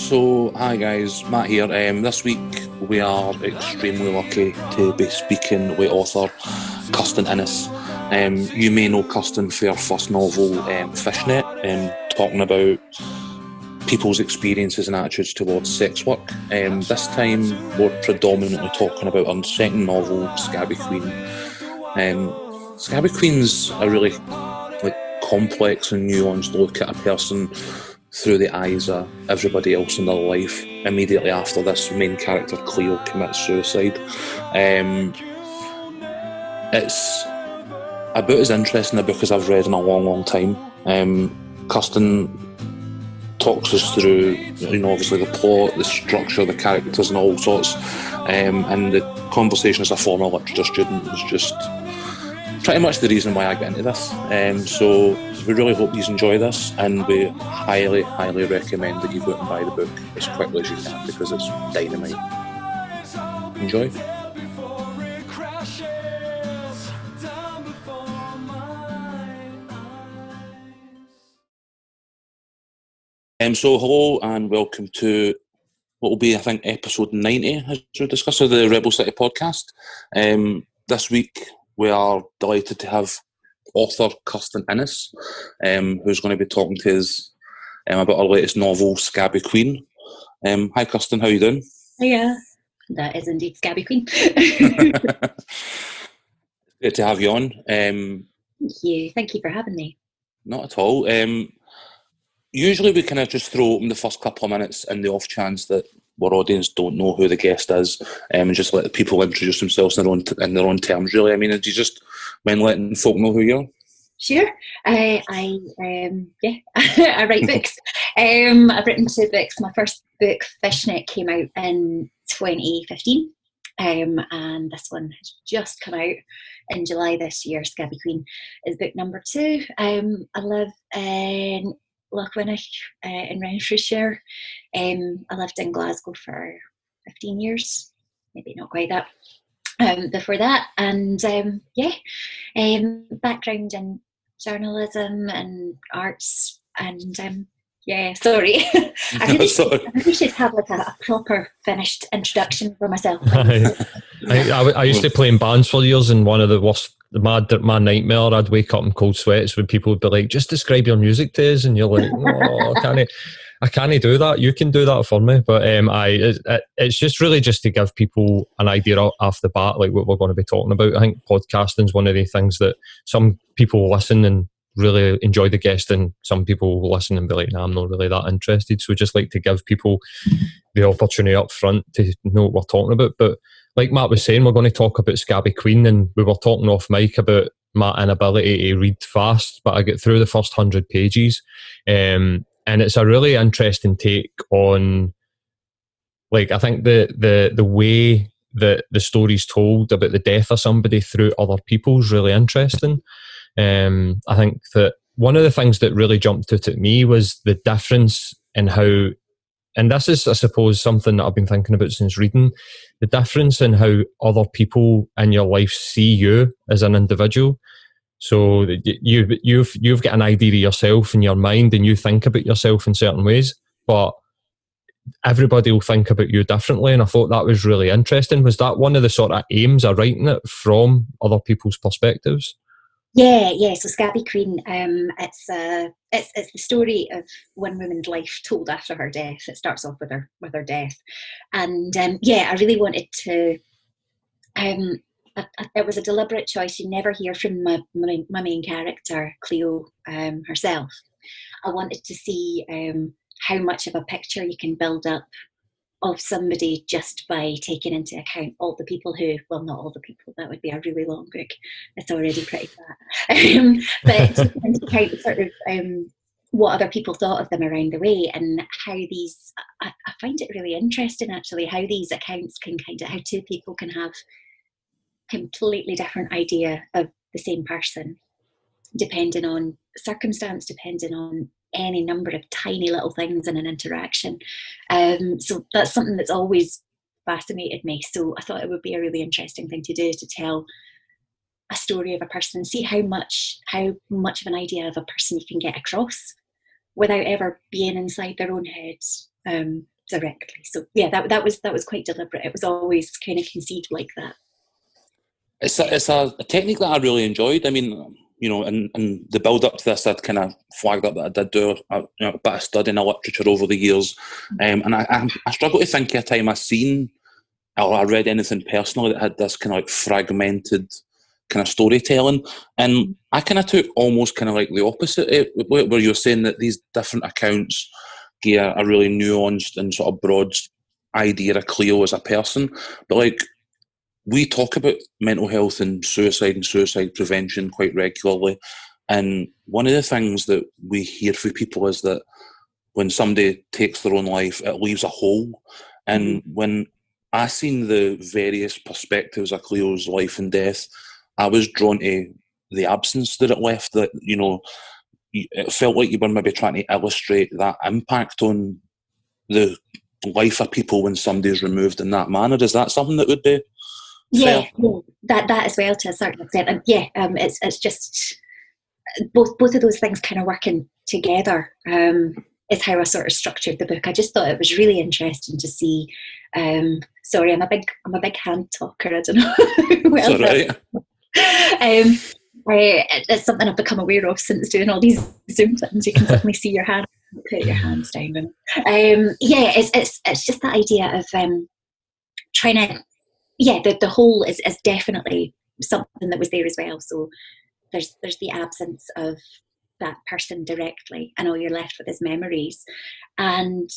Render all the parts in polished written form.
So, hi guys, Matt here. This week we are extremely lucky to be speaking with author Kirstin Innes. You may know Kirstin for her first novel, Fishnet, talking about people's experiences and attitudes towards sex work. This time we're predominantly talking about her second novel, Scabby Queen. Scabby Queen's a really complex and nuanced look at a person through the eyes of everybody else in their life immediately after this main character Cleo commits suicide. It's about as interesting a book as I've read in a long time. Kirstin talks us through, obviously the plot, the structure, the characters and all sorts, and the conversation as a former literature student was just pretty much the reason why I got into this. So we really hope you enjoy this, and we highly recommend that you go out and buy the book as quickly as you can because it's dynamite. Enjoy. So hello and welcome to what will be, I think, episode 90, as we discussed, of the Rebel City podcast. This week we are delighted to have author Kirstin Innes, who's going to be talking to us about her latest novel, Scabby Queen. Hi Kirstin, how are you doing? Yeah, that is indeed Scabby Queen. Good to have you on. Thank you for having me. Not at all. Usually we kind of just throw open the first couple of minutes in the off chance that our audience don't know who the guest is, and just let the people introduce themselves in their own terms, really. I mean, do you just mind letting folk know who you are? Sure. I I write books. I've written 2 books. My first book, Fishnet, came out in 2015, and this one has just come out in July this year. Scabby Queen is book number 2. I live in Lochwinnoch in Renfrewshire. I lived in Glasgow for 15 years, maybe not quite that, before that, and background in journalism and arts, and sorry. I really should have like a proper finished introduction for myself. I used to play in bands for years, and one of the worst, my nightmare, I'd wake up in cold sweats when people would be like, just describe your music to us, and you're like, no, I can't do that. You can do that for me. But it's just really just to give people an idea off the bat, like what we're going to be talking about. I think podcasting is one of the things that some people listen and really enjoy the guest, and some people will listen and be like, nah, I'm not really that interested. So we just like to give people the opportunity up front to know what we're talking about. But like Matt was saying, we're going to talk about Scabby Queen, and we were talking off mic about my inability to read fast, but I get through the first 100 pages. And it's a really interesting take on, like, I think the way that the story's told about the death of somebody through other people is really interesting. I think that one of the things that really jumped out at me was the difference in how, and this is, I suppose, something that I've been thinking about since reading, the difference in how other people in your life see you as an individual. So you've got an idea of yourself in your mind, and you think about yourself in certain ways, but everybody will think about you differently. And I thought that was really interesting. Was that one of the sort of aims of writing it, from other people's perspectives? Yeah. So Scabby Queen, it's the story of one woman's life told after her death. It starts off with her death, and I really wanted to. It was a deliberate choice. You never hear from my main character, Cleo, herself. I wanted to see how much of a picture you can build up of somebody just by taking into account all the people who, well, not all the people, that would be a really long book. It's already pretty fat. But taking into account sort of what other people thought of them around the way, and how these, I find it really interesting actually, how these accounts can how 2 people can have completely different idea of the same person, depending on circumstance, depending on any number of tiny little things in an interaction. So that's something that's always fascinated me. So I thought it would be a really interesting thing to do, to tell a story of a person, see how much of an idea of a person you can get across without ever being inside their own heads. directly. So yeah, that was quite deliberate. It was always kind of conceived like that. It's a technique that I really enjoyed. I mean, you know, in the build up to this, I'd kind of flagged up that I did do a bit of studying of literature over the years, and I struggle to think of a time I've seen or I read anything personally that had this kind of like fragmented kind of storytelling, and I kind of took almost kind of like the opposite, where you're saying that these different accounts give a really nuanced and sort of broad idea of Cleo as a person, but like, we talk about mental health and suicide prevention quite regularly. And one of the things that we hear from people is that when somebody takes their own life, it leaves a hole. And when I seen the various perspectives of Cleo's life and death, I was drawn to the absence that it left, that, you know, it felt like you were maybe trying to illustrate that impact on the life of people when somebody's removed in that manner. Is that something that would be fair? That as well, to a certain extent. And it's just both of those things kind of working together is how I sort of structured the book. I just thought it was really interesting to see. Sorry, I'm a big hand talker. I don't know. Well, that's all right. It's something I've become aware of since doing all these Zoom things. You can suddenly see your hand, put your hands down. It's just that idea of trying to. Yeah, the whole is definitely something that was there as well. So there's the absence of that person directly, and all you're left with is memories. And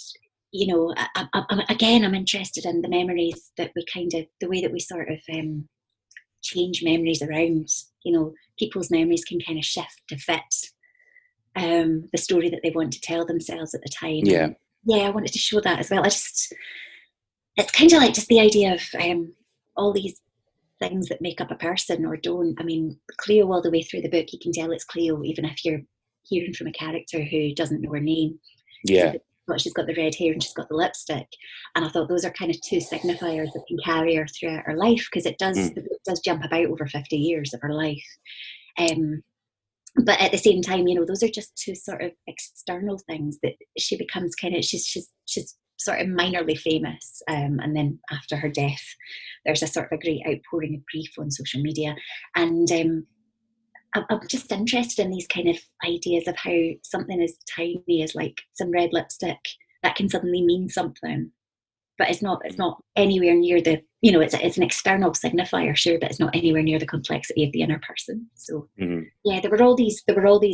you know, I'm interested in the memories that we kind of, the way that we sort of change memories around. You know, people's memories can kind of shift to fit the story that they want to tell themselves at the time. Yeah, I wanted to show that as well. It's kind of like just the idea of all these things that make up a person or don't. I mean, Cleo, all the way through the book, you can tell it's Cleo, even if you're hearing from a character who doesn't know her name. Yeah. But she's got the red hair and she's got the lipstick. And I thought those are kind of two signifiers that can carry her throughout her life, because the book does jump about over 50 years of her life. But at the same time, you know, those are just two sort of external things that she becomes kind of, she's sort of minorly famous, and then after her death there's a sort of a great outpouring of grief on social media, and I'm just interested in these kind of ideas of how something as tiny as like some red lipstick, that can suddenly mean something, but it's not anywhere near the, you know, it's an external signifier, sure, but it's not anywhere near the complexity of the inner person. So yeah, there were all these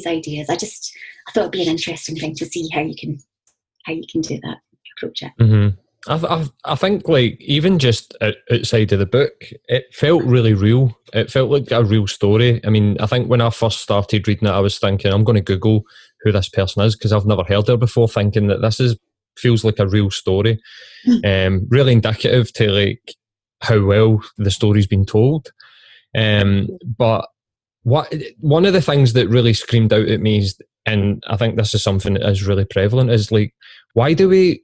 ideas. I thought it'd be an interesting thing to see how you can do that, approach it. I think, like, even just outside of the book, it felt really real. It felt like a real story. I mean, I think when I first started reading it, I was thinking, I'm going to Google who this person is, because I've never heard her before, thinking that feels like a real story. Really indicative to like how well the story's been told. But one of the things that really screamed out at me is, and I think this is something that is really prevalent, is like, why do we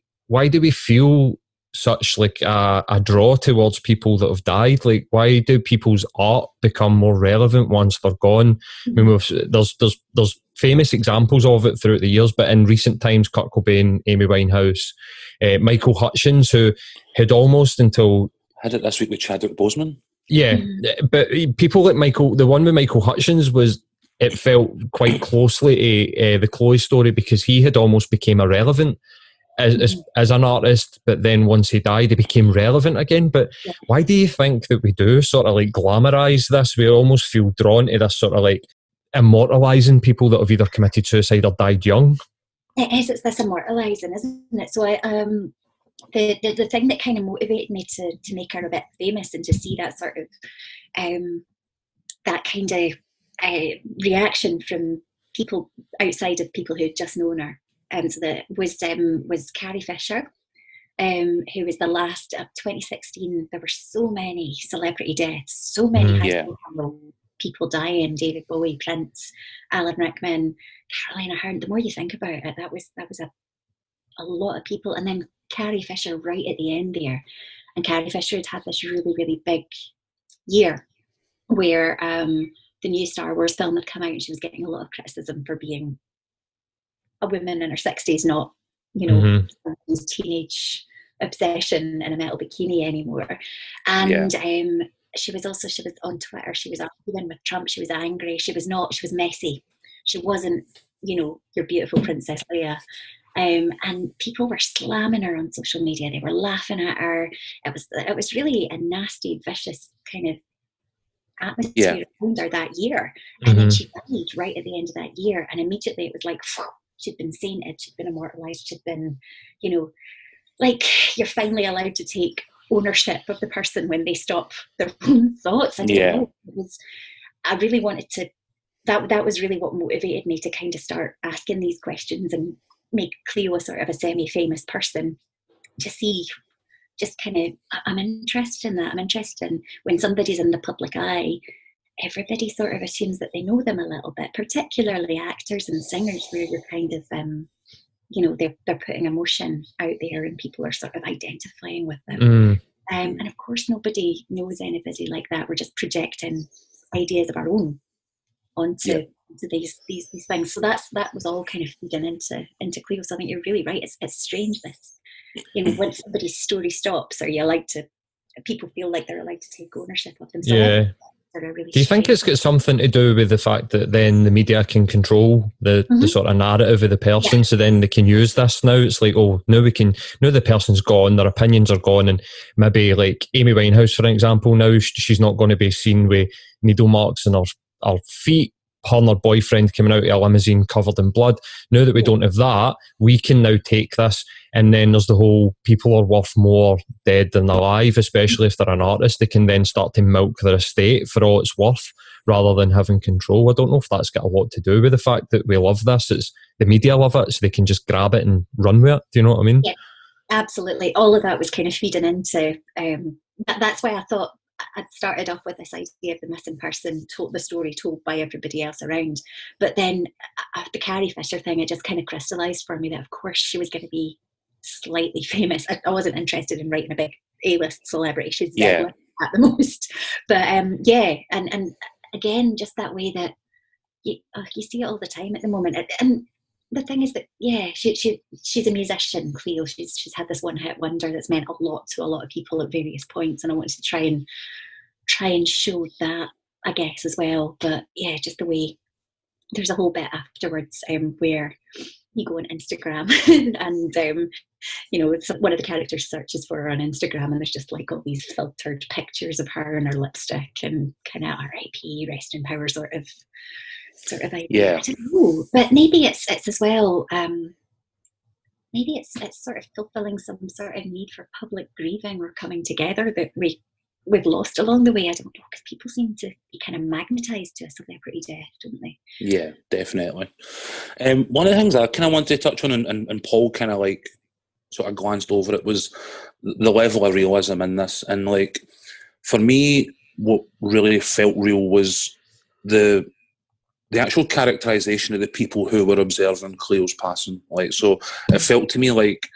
feel such like a draw towards people that have died? Like, why do people's art become more relevant once they're gone? I mean, there's famous examples of it throughout the years, but in recent times, Kurt Cobain, Amy Winehouse, Michael Hutchins, who had almost until... Had it this week with Chadwick Boseman. Yeah, but people like Michael, the one with Michael Hutchins was, it felt quite closely to the Chloe story, because he had almost became irrelevant as an artist, but then once he died, he became relevant again. But why do you think that we do sort of like glamorize this? We almost feel drawn to this sort of like immortalizing people that have either committed suicide or died young. It is, it's this immortalizing, isn't it? So the thing that kind of motivated me to make her a bit famous, and to see that sort of that kind of reaction from people outside of people who'd just known her. So that was Carrie Fisher, who was the last of 2016. There were so many celebrity deaths, so many high school people dying: David Bowie, Prince, Alan Rickman, Carolina Hearn. The more you think about it, that was a lot of people. And then Carrie Fisher right at the end there, and Carrie Fisher had this really, really big year where the new Star Wars film had come out, and she was getting a lot of criticism for being a woman in her 60s, not, you know, teenage obsession in a metal bikini anymore. And she was on Twitter. She was arguing with Trump. She was angry. She was messy. She wasn't, your beautiful Princess Leia. And people were slamming her on social media. They were laughing at her. It was really a nasty, vicious kind of atmosphere around her that year. And then she died right at the end of that year. And immediately it was like, she'd been sainted, she'd been immortalized, she'd been, like, you're finally allowed to take ownership of the person when they stop their own thoughts. I don't know. I really wanted to, that was really what motivated me to kind of start asking these questions and make Cleo a sort of a semi-famous person, to see just kind of, I'm interested in that. I'm interested in when somebody's in the public eye, everybody sort of assumes that they know them a little bit, particularly actors and singers, where you're kind of, they're putting emotion out there and people are sort of identifying with them. And of course, nobody knows anybody like that. We're just projecting ideas of our own onto these things. So that was all kind of feeding into Cleo. So I think you're really right. It's strange, this, when somebody's story stops, or people feel like they're allowed to take ownership of themselves. Really, do you think it's got something to do with the fact that then the media can control the sort of narrative of the person, so then they can use this now? It's like, now the person's gone, their opinions are gone, and maybe like Amy Winehouse, for example, now she's not going to be seen with needle marks in her feet, her and her boyfriend coming out of a limousine covered in blood. Now that we don't have that, we can now take this, and then there's the whole people are worth more dead than alive, especially if they're an artist. They can then start to milk their estate for all it's worth rather than having control. I don't know if that's got a lot to do with the fact that we love this. It's the media love it, so they can just grab it and run with it. Do you know what I mean? Yeah, absolutely. All of that was kind of feeding into that's why I thought I'd started off with this idea of the missing person, told the story told by everybody else around. But then the Carrie Fisher thing, it just kind of crystallised for me that of course she was going to be slightly famous. I wasn't interested in writing a big A-list celebrity. She's at the most. But and again, just that way that you see it all the time at the moment. And the thing is that she's a musician, Cleo. She's had this one-hit wonder that's meant a lot to a lot of people at various points, and I wanted to try and show that, I guess, as well. But just the way there's a whole bit afterwards where you go on Instagram and it's one of the characters searches for her on Instagram, and there's just like all these filtered pictures of her and her lipstick and kind of R.I.P. rest in power sort of idea. I don't know, but maybe it's as well. Maybe it's sort of fulfilling some sort of need for public grieving or coming together that we've lost along the way. I don't know, because people seem to be kind of magnetised to a celebrity death, don't they? Yeah, definitely. One of the things I kind of wanted to touch on, and Paul kind of like sort of glanced over it, was the level of realism in this. And like, for me, what really felt real was the actual characterisation of the people who were observing Cleo's passing. Like, so it felt to me like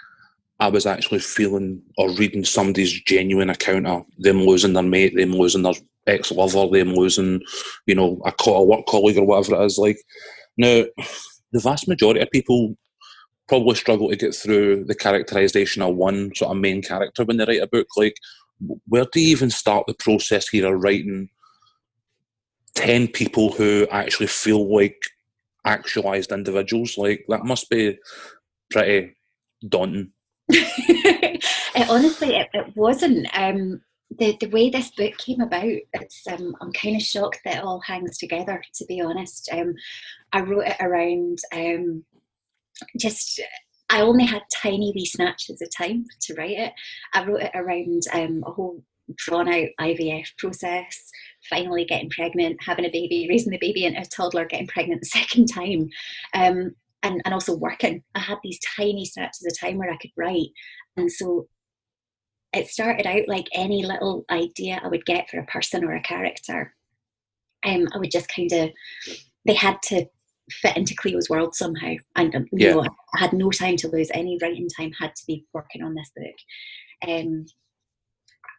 I was actually feeling or reading somebody's genuine account of them losing their mate, them losing their ex-lover, them losing, a work colleague or whatever it is. Like, now, the vast majority of people probably struggle to get through the characterisation of one sort of main character when they write a book. Like, where do you even start the process here of writing 10 people who actually feel like actualised individuals? Like, that must be pretty daunting. Honestly, it wasn't. The way this book came about, I'm kind of shocked that it all hangs together, to be honest. I wrote it around I only had tiny wee snatches of time to write it. I wrote it around a whole drawn out IVF process, finally getting pregnant, having a baby, raising the baby into a toddler, getting pregnant the second time, and also working. I had these tiny snatches of time where I could write. And so it started out like any little idea I would get for a person or a character. I would just they had to fit into Cleo's world somehow. And I had no time to lose. Any writing time had to be working on this book. I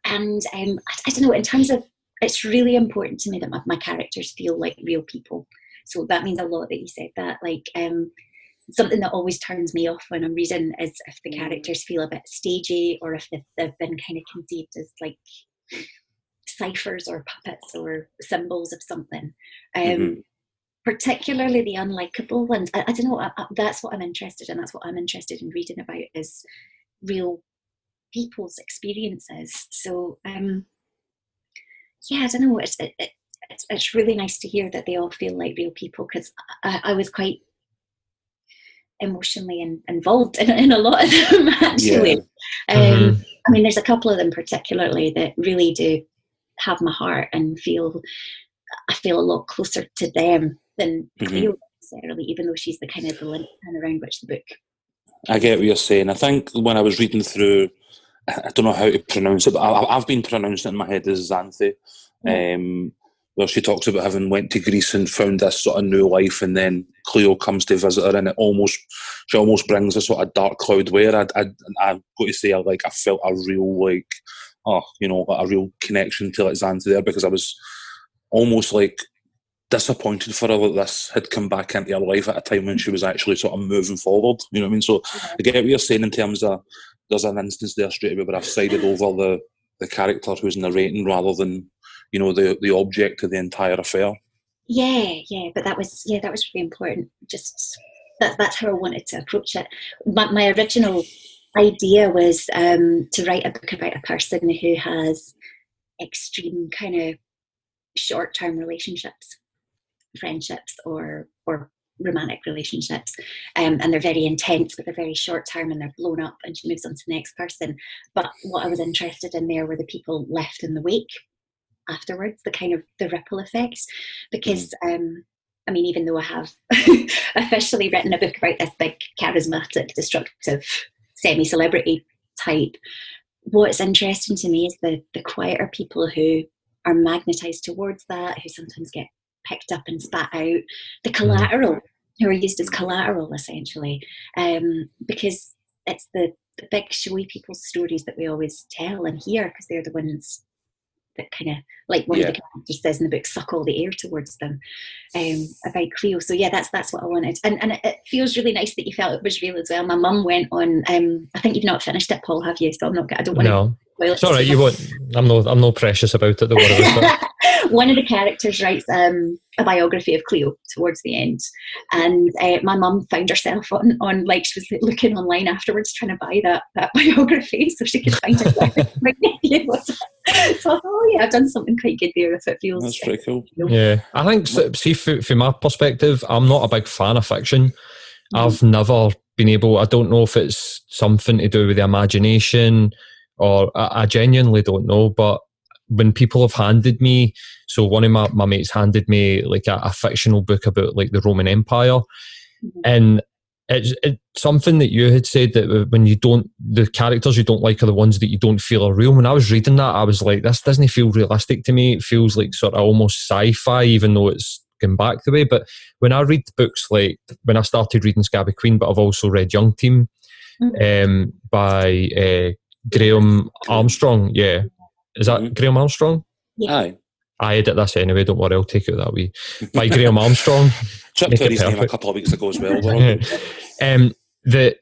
don't know, in terms of, it's really important to me that my characters feel like real people. So that means a lot that you said that. Like, something that always turns me off when I'm reading is if the characters feel a bit stagey, or if they've been kind of conceived as like ciphers or puppets or symbols of something. Particularly the unlikable ones. I don't know, that's what I'm interested in. That's what I'm interested in reading about, is real people's experiences. So yeah, I don't know, it's really nice to hear that they all feel like real people, because I was quite emotionally involved in a lot of them, actually. I mean, there's a couple of them particularly that really do have my heart, and I feel a lot closer to them than Cleo necessarily, even though she's the kind of the linchpin around which the book. I get what you're saying. I think when I was reading through, I don't know how to pronounce it, but I've been pronouncing it in my head as Xanthe, where she talks about having went to Greece and found this sort of new life, and then Cleo comes to visit her, and she almost brings a sort of dark cloud where I've got to say, I felt a real a real connection to Xanthe there, because I was almost disappointed for her that this had come back into her life at a time when she was actually sort of moving forward. You know what I mean? So I get what you're saying in terms of there's an instance there straight away where I've sided over the character who's narrating rather than the object of the entire affair. Yeah, but that was really important. Just that's how I wanted to approach it. My original idea was to write a book about a person who has extreme kind of short-term relationships, friendships or romantic relationships, and they're very intense, but they're very short-term, and they're blown up, and she moves on to the next person. But what I was interested in there were the people left in the wake afterwards, the kind of the ripple effects, because I mean, even though I have officially written a book about this big charismatic, destructive, semi-celebrity type, what's interesting to me is the quieter people who are magnetized towards that, who sometimes get picked up and spat out, the collateral, who are used as collateral essentially, because it's the big showy people's stories that we always tell and hear, because they're the ones that kind of, like one of the characters says in the book, suck all the air towards them, about Cleo. So yeah, that's what I wanted, and it feels really nice that you felt it was real as well. My mum went on, I think you've not finished it, Paul, have you? So I don't want to. It's all right, you won't. I'm no precious about it, don't worry about it. One of the characters writes a biography of Cleo towards the end, and my mum found herself on like, she was looking online afterwards trying to buy that biography so she could find it. So I thought, oh yeah, I've done something quite good there. If it feels, that's pretty cool. Yeah, I think, see, from my perspective, I'm not a big fan of fiction. I've never been able, I don't know if it's something to do with the imagination, or I genuinely don't know, but when people have handed me, so one of my mates handed me like a fictional book about like the Roman Empire, and it's something that you had said, that when the characters you don't like are the ones that you don't feel are real. When I was reading that, I was like, this doesn't feel realistic to me. It feels like sort of almost sci-fi, even though it's going back the way. But when I read books, like when I started reading Scabby Queen, but I've also read Young Team by Graham Armstrong. Yeah. Is that Graham Armstrong? Yeah. I edit this anyway, don't worry, I'll take it that way. By Graham Armstrong. Chipped his name a couple of weeks ago as well. That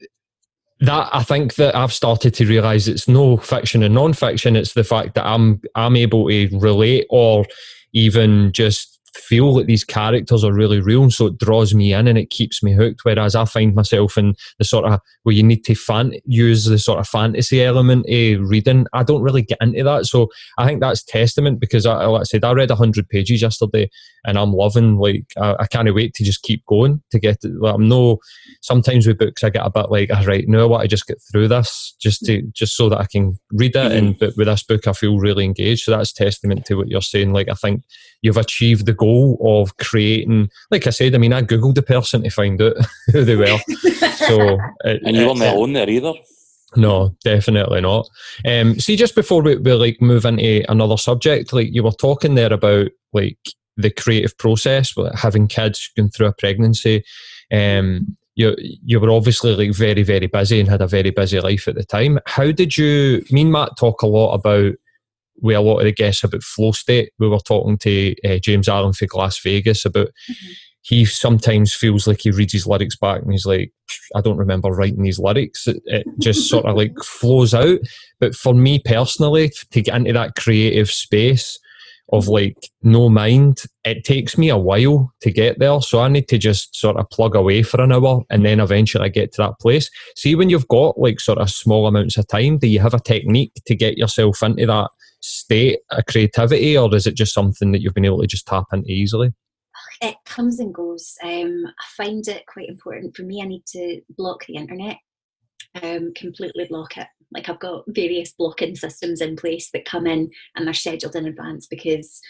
I think that I've started to realise it's no fiction and non-fiction, it's the fact that I'm able to relate, or even just feel that these characters are really real, so it draws me in and it keeps me hooked, whereas I find myself in the sort of where you need to use the sort of fantasy element of reading. I don't really get into that, so I think that's testament, because like I said, I read 100 pages yesterday and I'm loving, like I can't wait to just keep going to get it. Like, sometimes with books I get a bit like, right, now I want to just get through this just so that I can read it, but with this book I feel really engaged, so that's testament to what you're saying. Like, I think you've achieved the goal of creating, like I said, I mean, I googled the person to find out who they were. So, and you weren't alone there either. No, definitely not. See, just before we like move into another subject, like you were talking there about like the creative process, like having kids, going through a pregnancy. You were obviously like very, very busy and had a very busy life at the time. How did you? Me and Matt talk a lot about with a lot of the guests about flow state. We were talking to James Allen for Las Vegas about he sometimes feels like he reads his lyrics back and he's like, I don't remember writing these lyrics. It just sort of like flows out. But for me personally, to get into that creative space of like no mind, it takes me a while to get there. So I need to just sort of plug away for an hour and then eventually I get to that place. See, when you've got like sort of small amounts of time, do you have a technique to get yourself into that state of creativity, or is it just something that you've been able to just tap into easily? It comes and goes. I find it quite important. For me, I need to block the internet, completely block it. Like I've got various blocking systems in place that come in and they're scheduled in advance because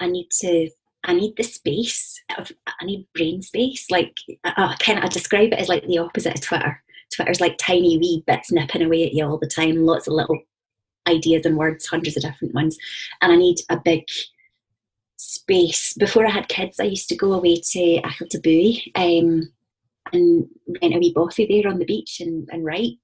I need the space. I need brain space. Like I describe it as like the opposite of Twitter. Twitter's like tiny wee bits nipping away at you all the time, lots of little ideas and words, hundreds of different ones. And I need a big space. Before I had kids, I used to go away to Achiltabui and rent a wee bothy there on the beach and write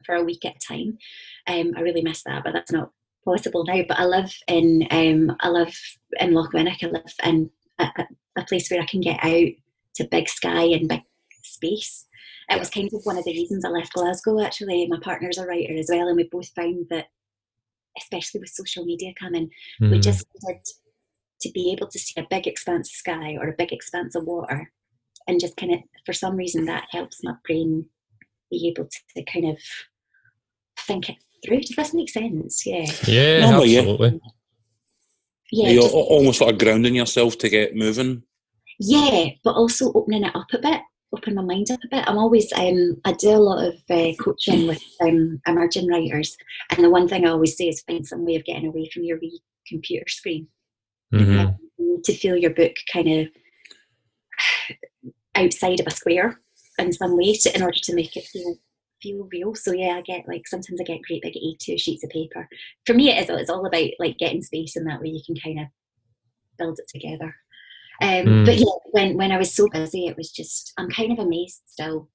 for a week at a time. I really miss that, but that's not possible now. But I live in Lochwinnock. I live in a place where I can get out to big sky and big space. It was kind of one of the reasons I left Glasgow, actually. My partner's a writer as well, and we both found that, especially with social media coming, we just needed to be able to see a big expanse of sky or a big expanse of water, and just kind of, for some reason, that helps my brain be able to kind of think it through. Does this make sense? Yeah, No, absolutely. You're almost sort of grounding yourself to get moving. Yeah, but also opening it up a bit, open my mind up a bit. I'm always, I do a lot of coaching with emerging writers, and the one thing I always say is find some way of getting away from your wee computer screen. You need to feel your book kind of outside of a square in some way in order to make it feel real. So yeah, I get like, sometimes I get great big A2 sheets of paper. For me, it's all about like getting space, and that way you can kind of build it together. But yeah, when I was so busy, it was just, I'm kind of amazed still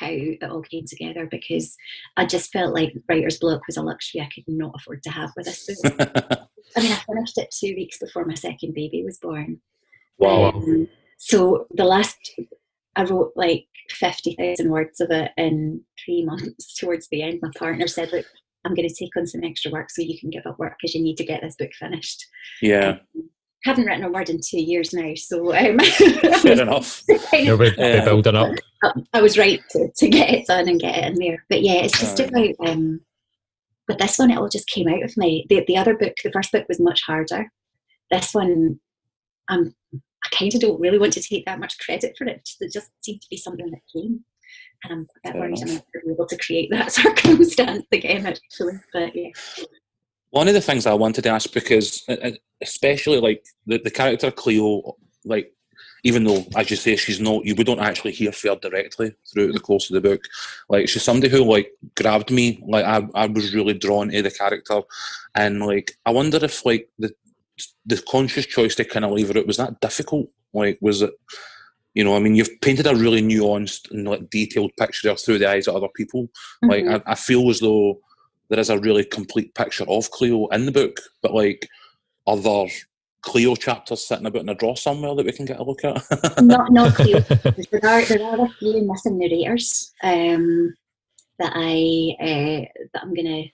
how it all came together, because I just felt like writer's block was a luxury I could not afford to have with this book. I mean, I finished it 2 weeks before my second baby was born. Wow. So I wrote like 50,000 words of it in 3 months. Towards the end, my partner said, look, I'm going to take on some extra work so you can give up work because you need to get this book finished. Yeah. Haven't written a word in 2 years now, so fair enough. You'll be building up. I was right to get it done and get it in there. But yeah, it's just about but this one, it all just came out of me. The other book, the first book, was much harder. This one, I kind of don't really want to take that much credit for it. It just seemed to be something that came, and I'm a bit worried I'm not able to create that circumstance again, actually. But yeah. One of the things I wanted to ask, because especially like the character Cleo, like, even though, as you say, we don't actually hear from her directly throughout the course of the book. Like, she's somebody who like grabbed me. Like, I was really drawn to the character, and like, I wonder if like the conscious choice to kind of leave her out, was that difficult? Like, was it? You know, I mean, you've painted a really nuanced and like detailed picture through the eyes of other people. Like, I feel as though there is a really complete picture of Cleo in the book, but like, are there Cleo chapters sitting about in a drawer somewhere that we can get a look at? Not Cleo. There are a few missing narrators that I'm gonna.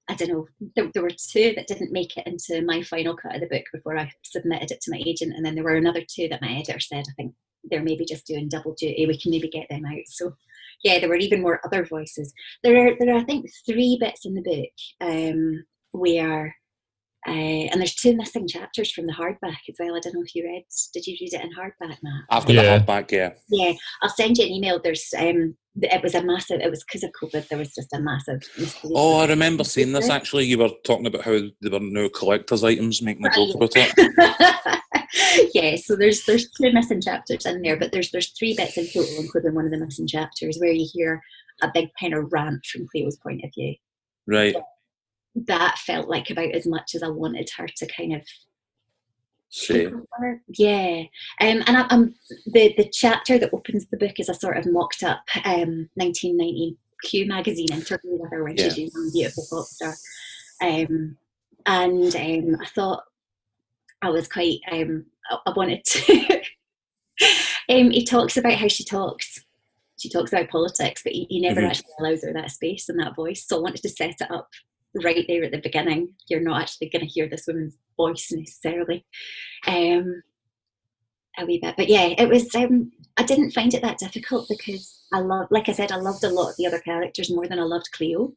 I don't know. There were 2 that didn't make it into my final cut of the book before I submitted it to my agent, and then there were another 2 that my editor said, I think they're maybe just doing double duty. We can maybe get them out. So yeah, there were even more other voices. There are I think 3 bits in the book where. And there's 2 missing chapters from the hardback as well. I don't know if you read. Did you read it in hardback, Matt? I've got the hardback, yeah. Yeah, I'll send you an email. There's it was because of COVID. There was just a massive mystery. Oh, I remember seeing this actually. You were talking about how they were now collector's items, making a joke about it. Yeah, so there's 2 missing chapters in there, but there's 3 bits in total, including one of the missing chapters, where you hear a big kind of rant from Cleo's point of view. Right. That felt like about as much as I wanted her to kind of see. Yeah. And I'm the chapter that opens the book is a sort of mocked up 1990 Q magazine interview with her when she's a young, beautiful pop star. And I thought I was quite, I wanted to, he talks about how she talks. She talks about politics, but he never actually allows her that space and that voice. So I wanted to set it up right there at the beginning. You're not actually going to hear this woman's voice necessarily. A wee bit, but yeah, it was. I didn't find it that difficult because like I said, I loved a lot of the other characters more than I loved Cleo.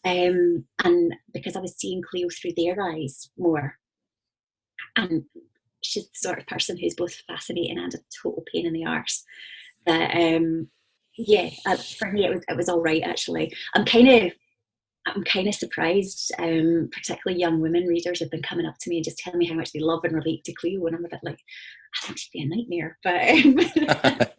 And because I was seeing Cleo through their eyes more, and she's the sort of person who's both fascinating and a total pain in the arse. That for me it was all right actually. I'm kind of surprised, particularly young women readers have been coming up to me and just telling me how much they love and relate to Cleo, and I'm a bit like, I think she'd be a nightmare. But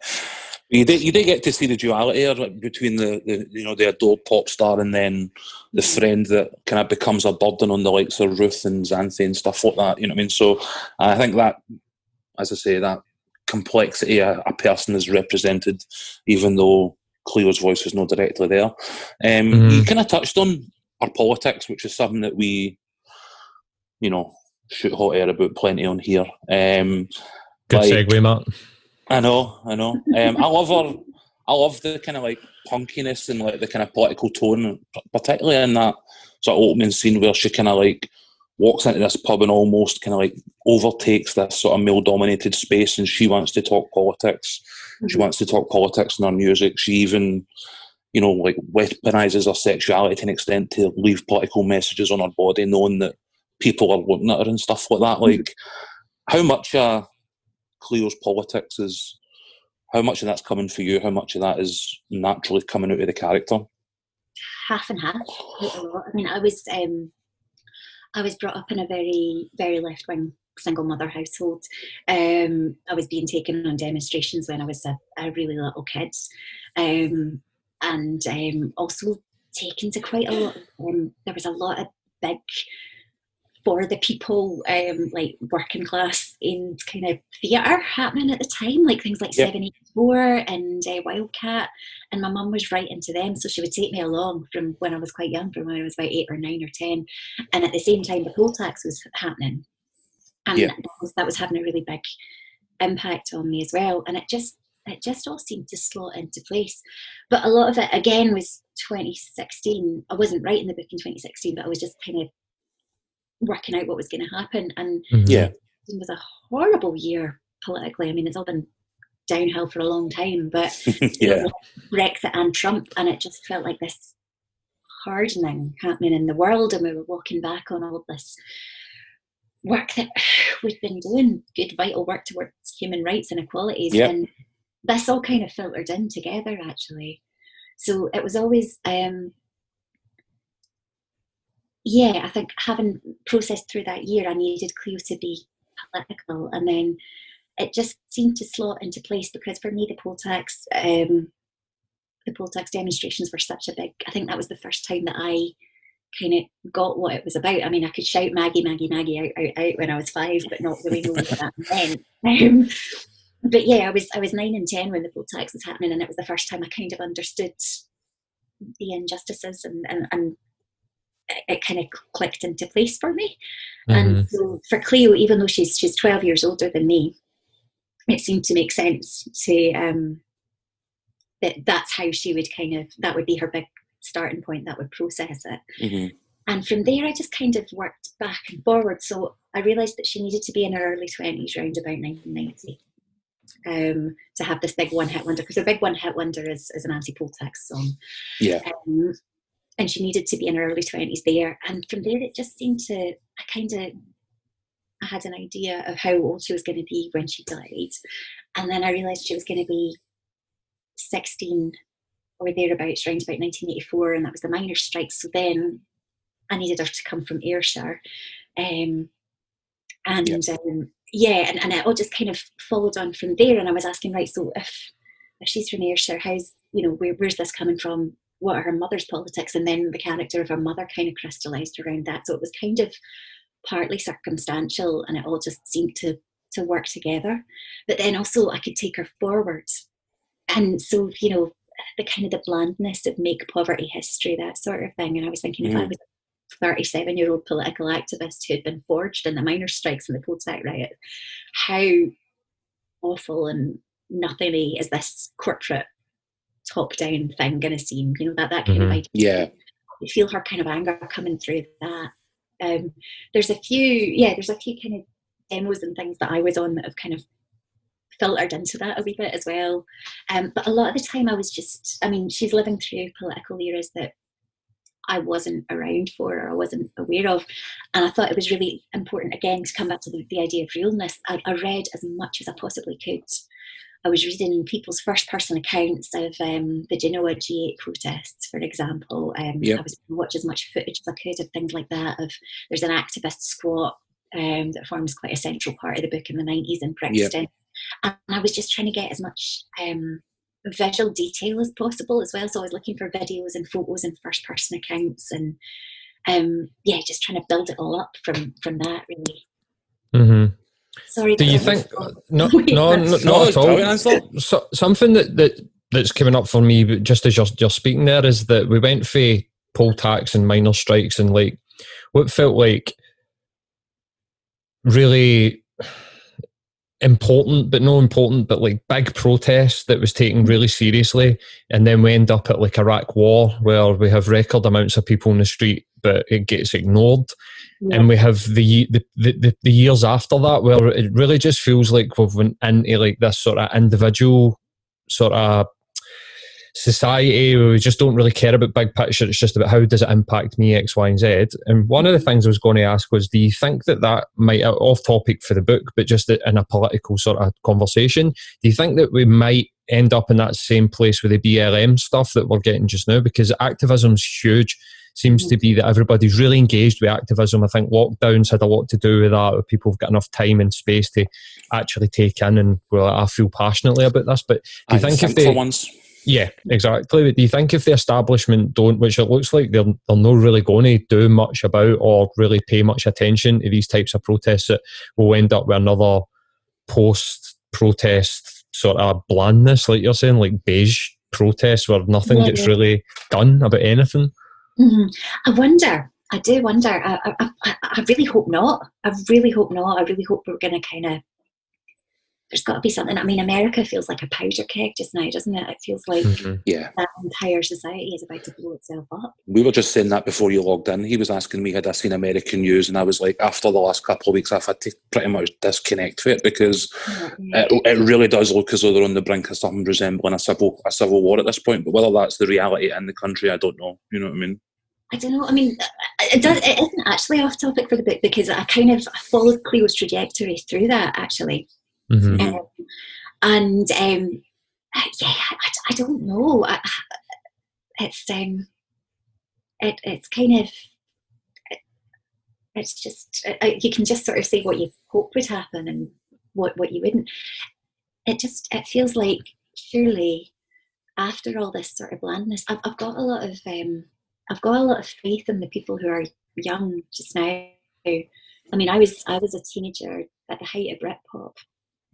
you did get to see the duality there, like, between the adored pop star and then the friend that kind of becomes a burden on the likes of Ruth and Xanthe and stuff like that. You know what I mean? So I think that, as I say, that complexity a person is represented, even though Cleo's voice is not directly there. You kind of touched on our politics, which is something that we, shoot hot air about plenty on here. Good segue, Matt. I know. I love the kind of like punkiness and like the kind of political tone, particularly in that sort of opening scene where she kind of like walks into this pub and almost kind of like overtakes this sort of male-dominated space, and she wants to talk politics. She wants to talk politics in her music. She even, like weaponizes her sexuality to an extent to leave political messages on her body, knowing that people are looking at her and stuff like that. Like, how much Cleo's politics is, how much of that's coming for you? How much of that is naturally coming out of the character? Half and half. Quite a lot. I mean, I was brought up in a very, very left-wing single mother household. I was being taken on demonstrations when I was a really little kid, and also taken to quite a lot. There was a lot of big, for the people, like working class in kind of theatre happening at the time, like things like 784 and Wildcat, and my mum was right into them, so she would take me along from when I was quite young, from when I was about 8 or 9 or 10, and at the same time the poll tax was happening, and that was having a really big impact on me as well, and it just all seemed to slot into place. But a lot of it again was 2016. I wasn't writing the book in 2016, but I was just kind of working out what was going to happen, and it was a horrible year politically. I mean, it's all been downhill for a long time, but Brexit and Trump, and it just felt like this hardening happening in the world, and we were walking back on all of this work that we've been doing, good vital work towards human rights and equalities, and this all kind of filtered in together actually. So it was always I think having processed through that year, I needed Cleo to be political, and then it just seemed to slot into place because for me the poll tax demonstrations were such a big, I think that was the first time that I kind of got what it was about. I mean, I could shout Maggie, Maggie, Maggie out when I was 5, but not really know what that meant. But yeah, I was 9 and 10 when the poll tax was happening, and it was the first time I kind of understood the injustices, and it kind of clicked into place for me. And so for Cleo, even though she's 12 years older than me, it seemed to make sense to that's how she would that would be her big starting point, that would process it. And from there I just kind of worked back and forward. So I realised that she needed to be in her early 20s, around about 1990, to have this big one-hit wonder, because her big one-hit wonder is an anti-poll tax song. And she needed to be in her early 20s there. And from there, it just seemed to, I had an idea of how old she was going to be when she died. And then I realised she was going to be 16 or thereabouts, around about 1984, and that was the miners' strike. So then I needed her to come from Ayrshire. And it all just kind of followed on from there. And I was asking, right, so if she's from Ayrshire, how's, where's this coming from? What are her mother's politics? And then the character of her mother kind of crystallised around that. So it was kind of partly circumstantial, and it all just seemed to work together. But then also I could take her forward. And so, the kind of the blandness of make poverty history, that sort of thing. And I was thinking, if I was 37-year-old political activist who had been forged in the miners' strikes and the Podsdam riot. How awful and nothingy is this corporate top-down thing going to seem? You know, that kind of idea. Yeah. You feel her kind of anger coming through that. There's a few kind of demos and things that I was on that have kind of filtered into that a wee bit as well. But a lot of the time I was just, I mean, she's living through political eras that I wasn't around for or I wasn't aware of. And I thought it was really important, again, to come back to the idea of realness. I read as much as I possibly could. I was reading people's first-person accounts of the Genoa G8 protests, for example. I was watching as much footage as I could of things like that. There's an activist squat that forms quite a central part of the book in the 90s in Brixton. And I was just trying to get as much visual detail as possible as well. So I was looking for videos and photos and first-person accounts and, just trying to build it all up from that, really. Mm-hmm. Sorry. Do you think? No, not at all. So, something that's coming up for me, just as you're speaking there, is that we went for poll tax and minor strikes and like what felt like really important, but like big protest that was taken really seriously, and then we end up at like Iraq War, where we have record amounts of people in the street, but it gets ignored. Yeah. And we have the years after that where it really just feels like we've went into like this sort of individual sort of society where we just don't really care about big picture. It's just about how does it impact me, X, Y, and Z. And one of the things I was going to ask was, do you think that might, off topic for the book, but just in a political sort of conversation, do you think that we might end up in that same place with the BLM stuff that we're getting just now? Because activism's huge. Seems to be that everybody's really engaged with activism. I think lockdowns had a lot to do with that, where people have got enough time and space to actually take in and, well, I feel passionately about this. But do you think if they... for once. Yeah, exactly. But do you think if the establishment don't, which it looks like they're not really going to do much about or really pay much attention to these types of protests, that we'll end up with another post-protest sort of blandness, like you're saying, like beige protests where nothing gets really done about anything? Mm-hmm. I do wonder. I really hope not. I really hope we're going to kind of, there's got to be something. I mean, America feels like a powder keg just now, doesn't it? It feels like that entire society is about to blow itself up. We were just saying that before you logged in. He was asking me, had I seen American news? And I was like, after the last couple of weeks, I've had to pretty much disconnect from it because it really does look as though they're on the brink of something resembling a civil war at this point. But whether that's the reality in the country, I don't know. You know what I mean? I don't know. I mean, it isn't actually off topic for the book because I followed Cleo's trajectory through that, actually. Mm-hmm. I don't know. It's kind of, it's just, you can just sort of say what you hope would happen and what you wouldn't. It feels like surely after all this sort of blandness, I've got a lot of faith in the people who are young just now. I mean, I was a teenager at the height of Britpop.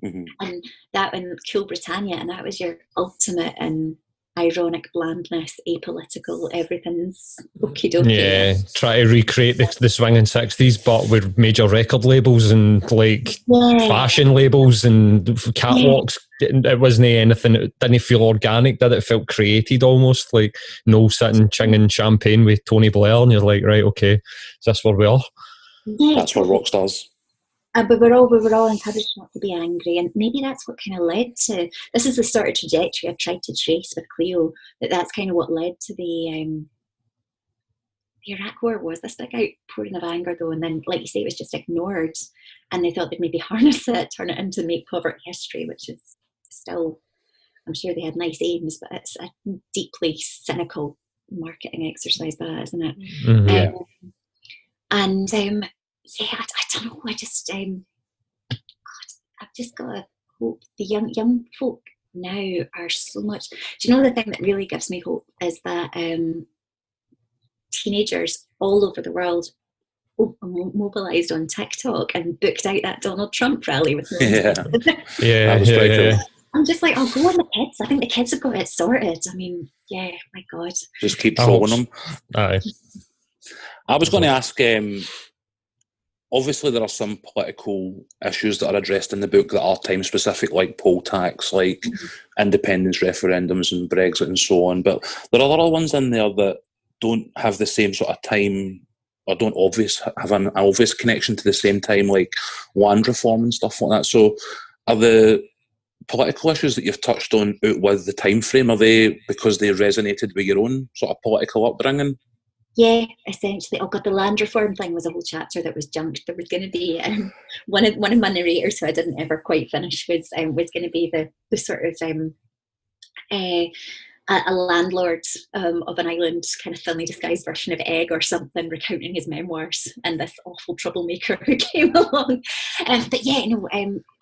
Mm-hmm. And that in Cool Britannia, and that was your ultimate and ironic blandness, apolitical, everything's okie dokie. Yeah, try to recreate the swinging 60s, but with major record labels and like fashion labels and catwalks. It wasn't anything, it didn't feel organic, did it? It felt created almost, like Noel sitting chinging champagne with Tony Blair, and you're like, right, okay, is this where we are? Yeah, that's where rock stars. But we were all encouraged not to be angry, and maybe that's what kind of led to, this is the sort of trajectory I've tried to trace with Cleo, that's kind of what led to the Iraq War was this big outpouring of anger though, and then, like you say, it was just ignored, and they thought they'd maybe harness it, turn it into Make Poverty History, which is still, I'm sure they had nice aims, but it's a deeply cynical marketing exercise, that, isn't it? Mm-hmm. I don't know. I just, God, I've just got to hope the young folk now are so much. Do you know the thing that really gives me hope is that teenagers all over the world mobilised on TikTok and booked out that Donald Trump rally with me. That was pretty cool. I'm just like, I'll go on the kids. I think the kids have got it sorted. I mean, my God. Just keep trolling them. Aye. I was going to ask, obviously there are some political issues that are addressed in the book that are time specific, like poll tax, like independence referendums and Brexit and so on, but there are other ones in there that don't have the same sort of time, or don't have an obvious connection to the same time, like land reform and stuff like that. So are the political issues that you've touched on out with the time frame, are they because they resonated with your own sort of political upbringing? Yeah, essentially. Oh God, the land reform thing was a whole chapter that was junked. There was going to be one of my narrators, who I didn't ever quite finish, was going to be the sort of a landlord of an island, kind of thinly disguised version of Egg or something, recounting his memoirs, and this awful troublemaker who came along. But yeah,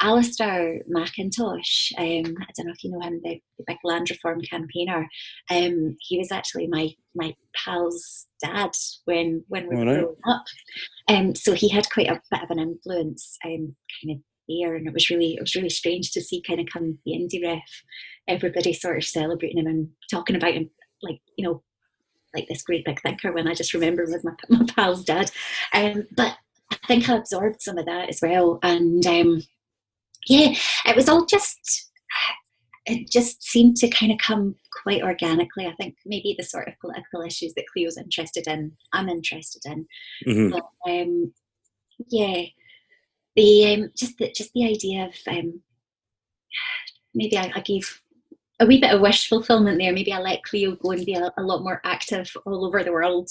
Alistair McIntosh, I don't know if you know him, the big land reform campaigner. He was actually my pal's dad when we were growing up. So he had quite a bit of an influence kind of there, and it was really strange to see kind of come the indie ref, everybody sort of celebrating him and talking about him like this great big thinker, when I just remember him as my pal's dad. But I think I absorbed some of that as well, and yeah, it was all it just seemed to kind of come quite organically. I think maybe the sort of political issues that Cleo's interested in, I'm interested in. Mm-hmm. But yeah, the just the idea of maybe I gave a wee bit of wish fulfillment there. Maybe I let Cleo go and be a lot more active all over the world,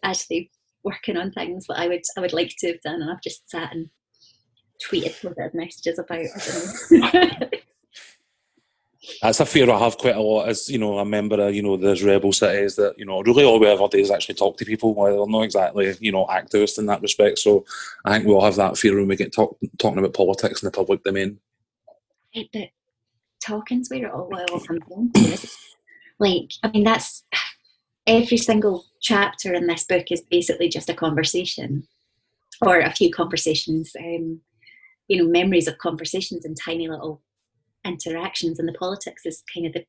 actually working on things that I would like to have done, and I've just sat and tweeted positive messages about. That's a fear I have quite a lot as, a member of, those rebel cities that, really all we ever do is actually talk to people. They're not exactly, activists in that respect. So I think we all have that fear when we get talking about politics in the public domain. Right, but talking's where it all comes down to. Like, I mean, that's every single chapter in this book is basically just a conversation, or a few conversations, memories of conversations and tiny little interactions, and the politics is kind of the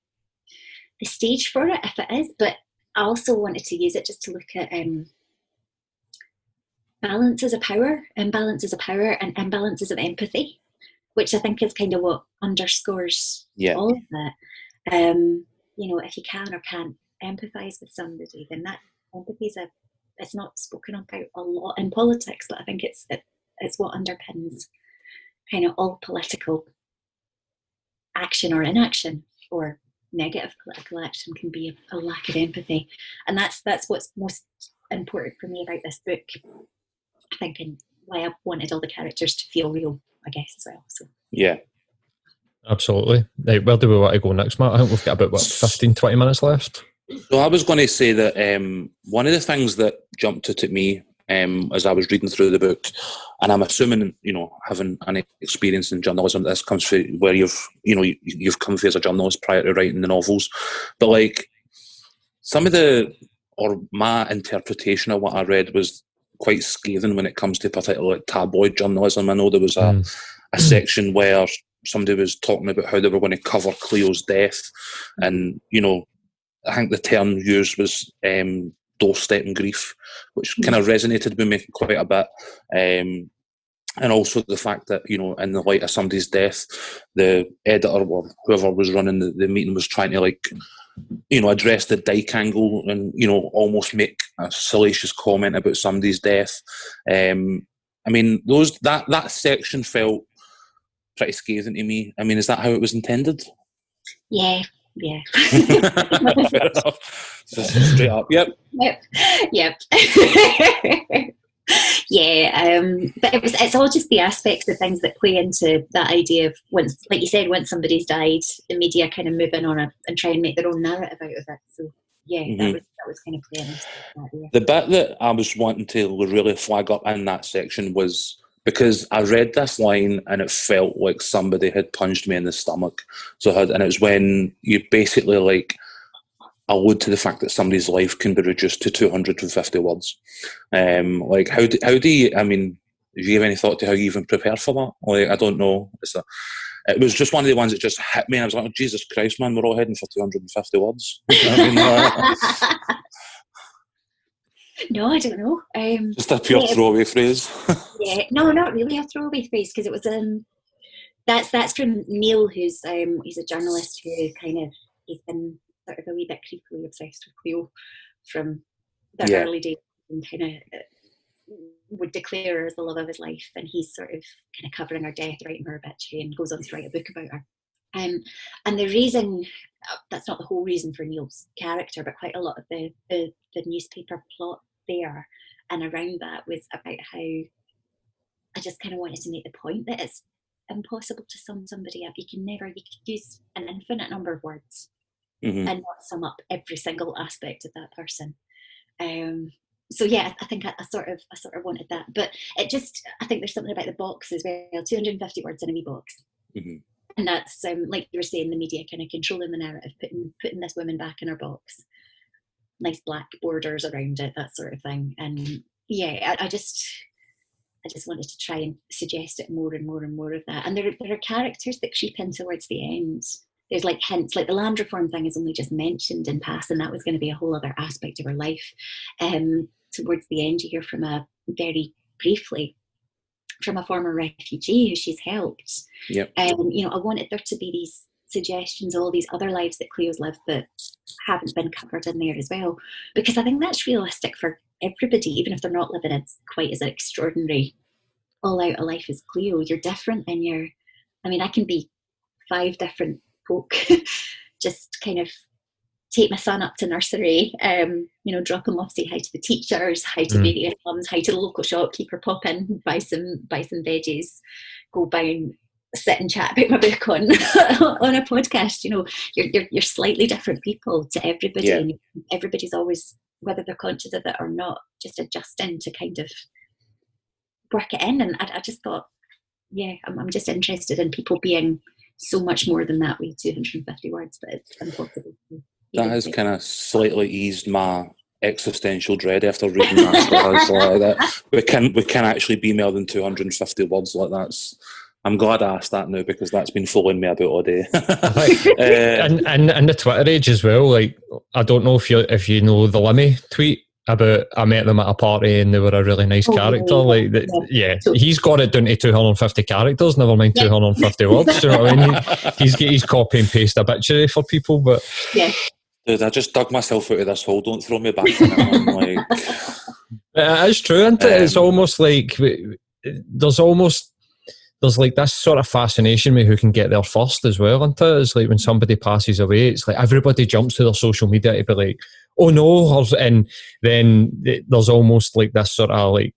stage for it, if it is. But I also wanted to use it just to look at balances of power, imbalances of power, and imbalances of empathy, which I think is kind of what underscores all of that. If you can or can't empathise with somebody, then that empathy it's not spoken about a lot in politics, but I think it's what underpins kind of all political action or inaction, or negative political action can be a lack of empathy. And that's what's most important for me about this book, I think, and why I wanted all the characters to feel real, I guess, as well. So yeah, absolutely. Right, where do we want to go next, Matt? I think we've got about 15-20 minutes left. So I was going to say that one of the things that jumped out at me as I was reading through the book, and I'm assuming, having an experience in journalism, this comes from where you've come from as a journalist prior to writing the novels, but like my interpretation of what I read was quite scathing when it comes to particularly tabloid journalism. I know there was a section where somebody was talking about how they were going to cover Cleo's death, and I think the term used was doorstep and grief, which kind of resonated with me quite a bit. And also the fact that, in the light of somebody's death, the editor or whoever was running the meeting was trying to address the Dyke angle and, almost make a salacious comment about somebody's death. I mean, that section felt pretty scathing to me. I mean, is that how it was intended? Yeah. Fair enough. Straight up. Yep. Yeah, but it's all just the aspects of things that play into that idea of, once, like you said, once somebody's died, the media kind of move in on it and try and make their own narrative out of it. So yeah, that was kind of playing into that. Yeah. The bit that I was wanting to really flag up in that section was because I read this line and it felt like somebody had punched me in the stomach. And it was when you basically allude to the fact that somebody's life can be reduced to 250 words. How do you, I mean, do you have any thought to how you even prepare for that? I don't know. It was just one of the ones that just hit me. I was like, oh, Jesus Christ, man, we're all heading for 250 words. No, I don't know. Just a pure throwaway phrase. Yeah, no, not really a throwaway phrase, because it was that's from Neil, who's he's a journalist who he's been sort of a wee bit creepily obsessed with Cleo from the Yeah. early days, and would declare her as the love of his life, and he's sort of covering her death, writing her obituary, and goes on to write a book about her. And the reason, that's not the whole reason for Neil's character, but quite a lot of the newspaper plot there and around that was about how I just wanted to make the point that it's impossible to sum somebody up. You could use an infinite number of words and not sum up every single aspect of that person. So yeah, I think I sort of wanted that, but I think there's something about the box as well. 250 words in a wee box, and that's like you were saying, the media controlling the narrative, putting this woman back in her box, nice black borders around it, that sort of thing. And yeah, I just wanted to try and suggest it more and more and more of that. And there are characters that creep in towards the end. There's like hints, like the land reform thing is only just mentioned in passing. That was going to be a whole other aspect of her life. Towards the end, you hear from very briefly from a former refugee who she's helped. Yep. I wanted there to be these suggestions of all these other lives that Cleo's lived that haven't been covered in there as well, because I think that's realistic for everybody, even if they're not living as quite as an extraordinary all out a life as Cleo. You're different in I can be 5 different folk. Just take my son up to nursery, drop him off, say hi to the teachers, hi to various mums, hi to the local shopkeeper, pop in, buy some veggies, go by and sit and chat about my book on on a podcast. You're slightly different people to everybody, and everybody's always, whether they're conscious of it or not, just adjusting to work it in. And I just thought, I'm just interested in people being so much more than that with 250 words, that it's impossible. That has slightly eased my existential dread after reading that. Like that. We can actually be more than 250 words. Like that's. I'm glad I asked that now, because that's been fooling me about all day. And the Twitter age as well. Like, I don't know if you know the Lemmy tweet about I met them at a party and they were a really nice character. He's got it down to 250 characters. Never mind 250 words. Do you know what I mean? He's copy and paste obituary for people, but yeah. Dude, I just dug myself out of this hole. Don't throw me back in it. It's true, isn't it? It's almost like there's like this sort of fascination with who can get there first as well, isn't it? It's like when somebody passes away, it's like everybody jumps to their social media to be like, oh no, and then there's almost like this sort of like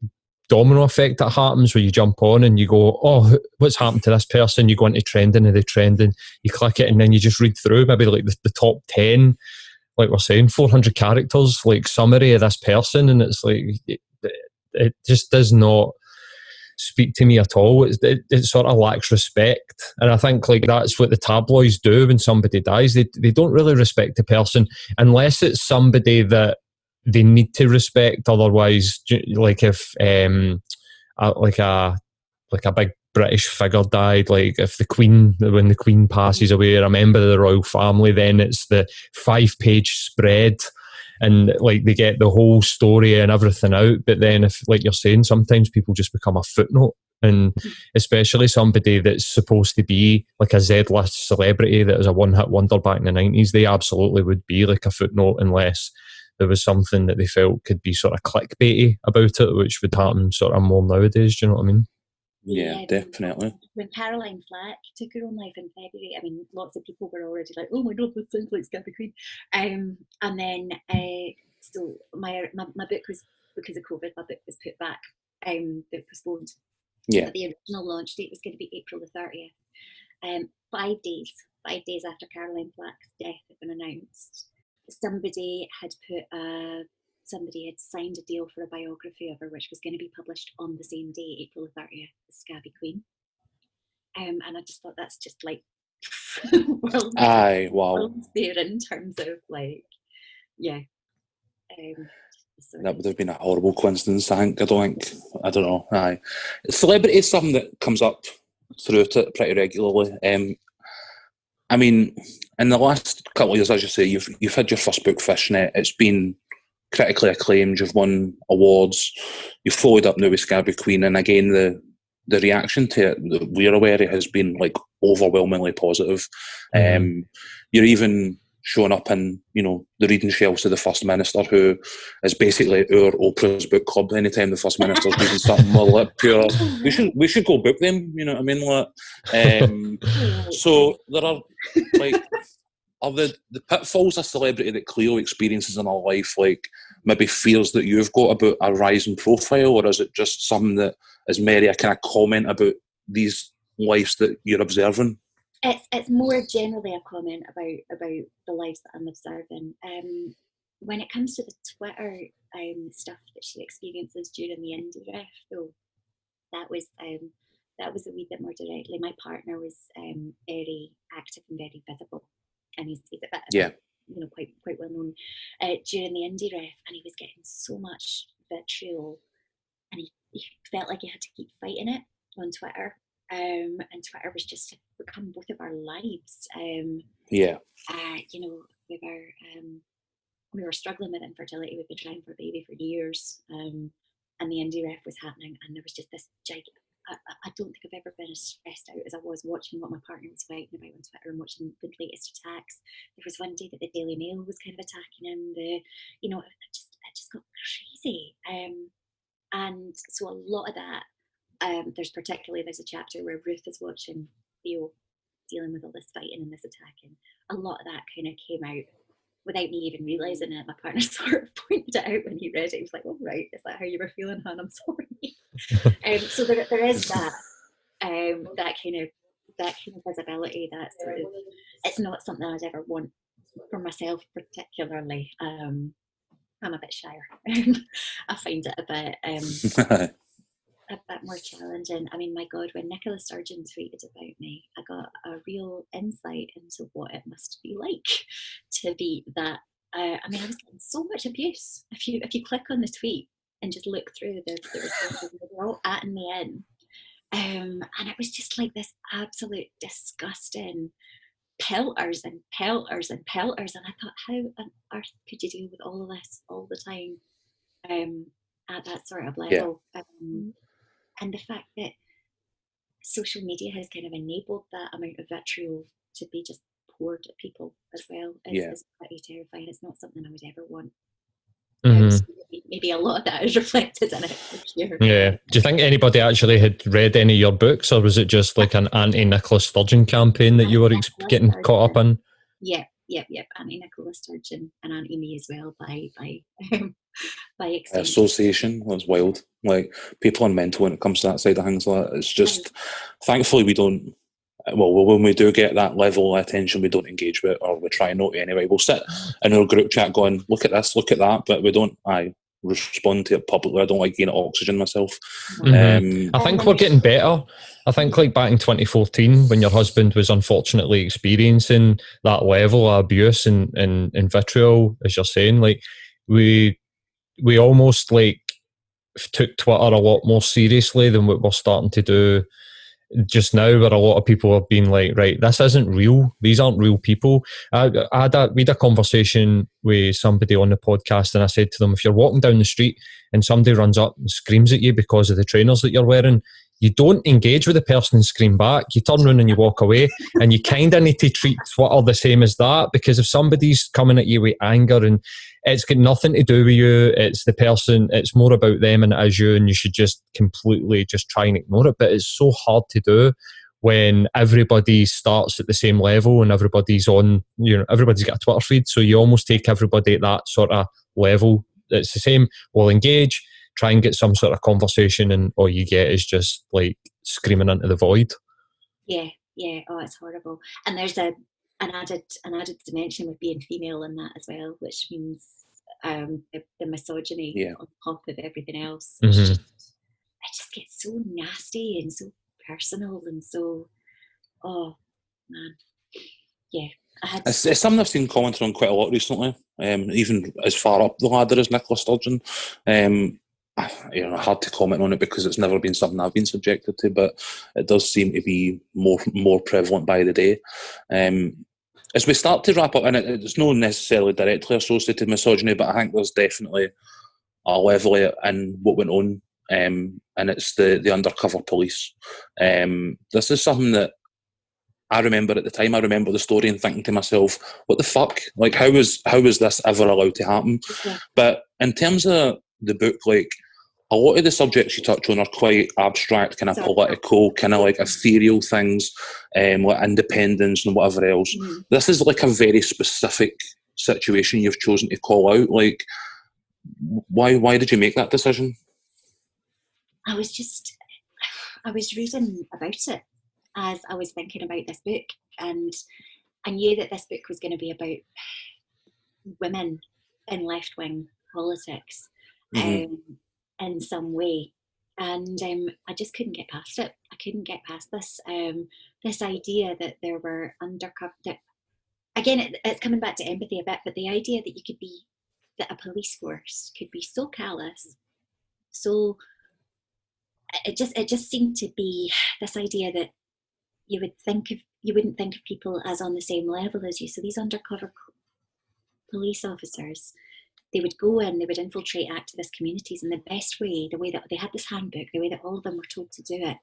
domino effect that happens where you jump on and you go, oh, what's happened to this person? You go into trending, and the trending, you click it, and then you just read through maybe like the top 10, like we're saying, 400 characters, like summary of this person, and it's like it just does not speak to me at all. It sort of lacks respect, and I think like that's what the tabloids do when somebody dies. They don't really respect the person unless it's somebody that they need to respect. Otherwise, like if like a big British figure died, like if when the Queen passes away, or a member of the royal family, then it's the 5-page spread, and like they get the whole story and everything out. But then, if, like you're saying, sometimes people just become a footnote, and especially somebody that's supposed to be like a Z-list celebrity that was a one-hit wonder back in the 90s, they absolutely would be like a footnote unless there was something that they felt could be sort of clickbaity about it, which would happen sort of more nowadays. Do you know what I mean? Yeah, definitely. When Caroline Flack took her own life in February, I mean, lots of people were already like, "Oh my God, this sounds like Scabby Queen." And then, so my book was, because of COVID, my book was put back, postponed. Yeah. But the original launch date was going to be April the 30th. 5 days after Caroline Flack's death had been announced, somebody had signed a deal for a biography of her, which was going to be published on the same day, April the 30th, Scabby Queen. And I just thought that's just like, wow. There in terms of like, that would have been a horrible coincidence. I don't know. Aye, celebrity is something that comes up throughout it pretty regularly. I mean, in the last couple of years, as you say, you've had your first book, Fishnet. It's been critically acclaimed, you've won awards, you've followed up now with Scarborough Queen, and again the reaction to it that we're aware of has been like overwhelmingly positive. You're even showing up in, you know, the reading shelves of the First Minister, who is basically our Oprah's book club. Anytime the First Minister's reading something, we're like pure, we should go book them, you know what I mean? Like, so there are like, are the pitfalls a celebrity that Cleo experiences in her life, like maybe fears that you've got about a rising profile, or is it just something that is Mary a kind of comment about these lives that you're observing? It's more generally a comment about the lives that I'm observing. When it comes to the Twitter stuff that she experiences during the indie ref, though, that was a wee bit more directly. My partner was very active and very visible, and he's a bit, you know, quite well known during the indie ref, and he was getting so much vitriol, and he felt like he had to keep fighting it on Twitter. And Twitter was just become both of our lives. You know, we were struggling with infertility. We've been trying for a baby for years, and the indie ref was happening, and there was just this gigantic. I don't think I've ever been as stressed out as I was watching what my partner was fighting about on Twitter and watching the latest attacks. There was one day that the Daily Mail was kind of attacking him. You know, it just got crazy. And so a lot of that. There's a chapter where Ruth is watching Theo dealing with all this fighting and this attacking. A lot of that kind of came out without me even realising it. My partner sort of pointed it out when he read it. He was like, "Oh right, is that how you were feeling, hon? I'm sorry." So there is that that kind of visibility. That sort of, it's not something I'd ever want for myself particularly. I'm a bit shyer. I find it a bit more challenging. I mean, my God, when Nicola Sturgeon tweeted about me, I got a real insight into what it must be like to be that. I mean, I was getting so much abuse. If you click on the tweet and just look through the responses, they were all atting me in, and it was just like this absolute disgusting pelters and pelters and pelters. And I thought, how on earth could you deal with all of this all the time at that sort of level? And the fact that social media has kind of enabled that amount of vitriol to be just poured at people as well is pretty terrifying. It's not something I would ever want. So maybe a lot of that is reflected in it, for sure. Yeah. Do you think anybody actually had read any of your books, or was it just like an anti-Nicola Sturgeon campaign that you were getting caught up in? Yep. Anti-Nicola Sturgeon and anti-me as well by extension. Association was wild. Like, people are mental when it comes to that side of things. Like, it's just, thankfully we don't, well, when we do get that level of attention, we don't engage with it, or we try not to anyway. We'll sit in our group chat going, look at this, look at that, but we don't respond to it publicly. I don't like getting oxygen myself. I think we're getting better. I think like back in 2014, when your husband was unfortunately experiencing that level of abuse and vitriol, as you're saying, like we almost like took Twitter a lot more seriously than what we're starting to do just now, where a lot of people have been like, right, this isn't real. These aren't real people. We had a conversation with somebody on the podcast, and I said to them, if you're walking down the street and somebody runs up and screams at you because of the trainers that you're wearing, you don't engage with the person and scream back. You turn around and you walk away, and you kind of need to treat Twitter the same as that, because if somebody's coming at you with anger, and it's got nothing to do with you, it's the person, it's more about them and it is you, and you should just completely just try and ignore it. But it's so hard to do when everybody starts at the same level and everybody's on, everybody's got a Twitter feed, so you almost take everybody at that sort of level. It's the same. We'll engage, try and get some sort of conversation, and all you get is just like screaming into the void. Yeah. Oh, it's horrible. And there's an added dimension with being female in that as well, which means the misogyny on top of everything else. It just gets so nasty and so personal and so, oh man, yeah. It's something I've seen commented on quite a lot recently, even as far up the ladder as Nicola Sturgeon. Hard to comment on it because it's never been something I've been subjected to, but it does seem to be more prevalent by the day. as we start to wrap up, and it's not necessarily directly associated with misogyny, but I think there's definitely a level in what went on, and it's the undercover police. This is something that I remember at the time. I remember the story and thinking to myself, what the fuck? Like, how was this ever allowed to happen? Yeah. But in terms of the book, like, a lot of the subjects you touch on are quite abstract, kind of political, kind of like ethereal things, like independence and whatever else. Mm. This is like a very specific situation you've chosen to call out. Like, why did you make that decision? I was reading about it as I was thinking about this book, and I knew that this book was going to be about women in left-wing politics. In some way, and I just couldn't get past it. I couldn't get past this this idea that there were undercover. Again, it's coming back to empathy a bit, but the idea that a police force could be so callous, so it just seemed to be this idea that you wouldn't think of people as on the same level as you. So these undercover police officers, they would go in, they would infiltrate activist communities, and the best way, the way that they had this handbook, the way that all of them were told to do it,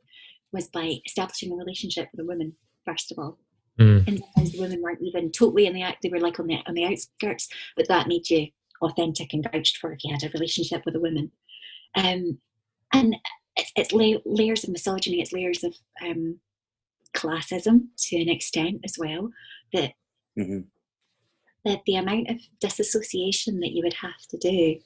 was by establishing a relationship with a woman, first of all. And sometimes the women weren't even totally in the act, they were like on the outskirts, but that made you authentic and vouched for if you had a relationship with a woman. And it's layers of misogyny, it's layers of classism to an extent as well, that that the amount of disassociation that you would have to do.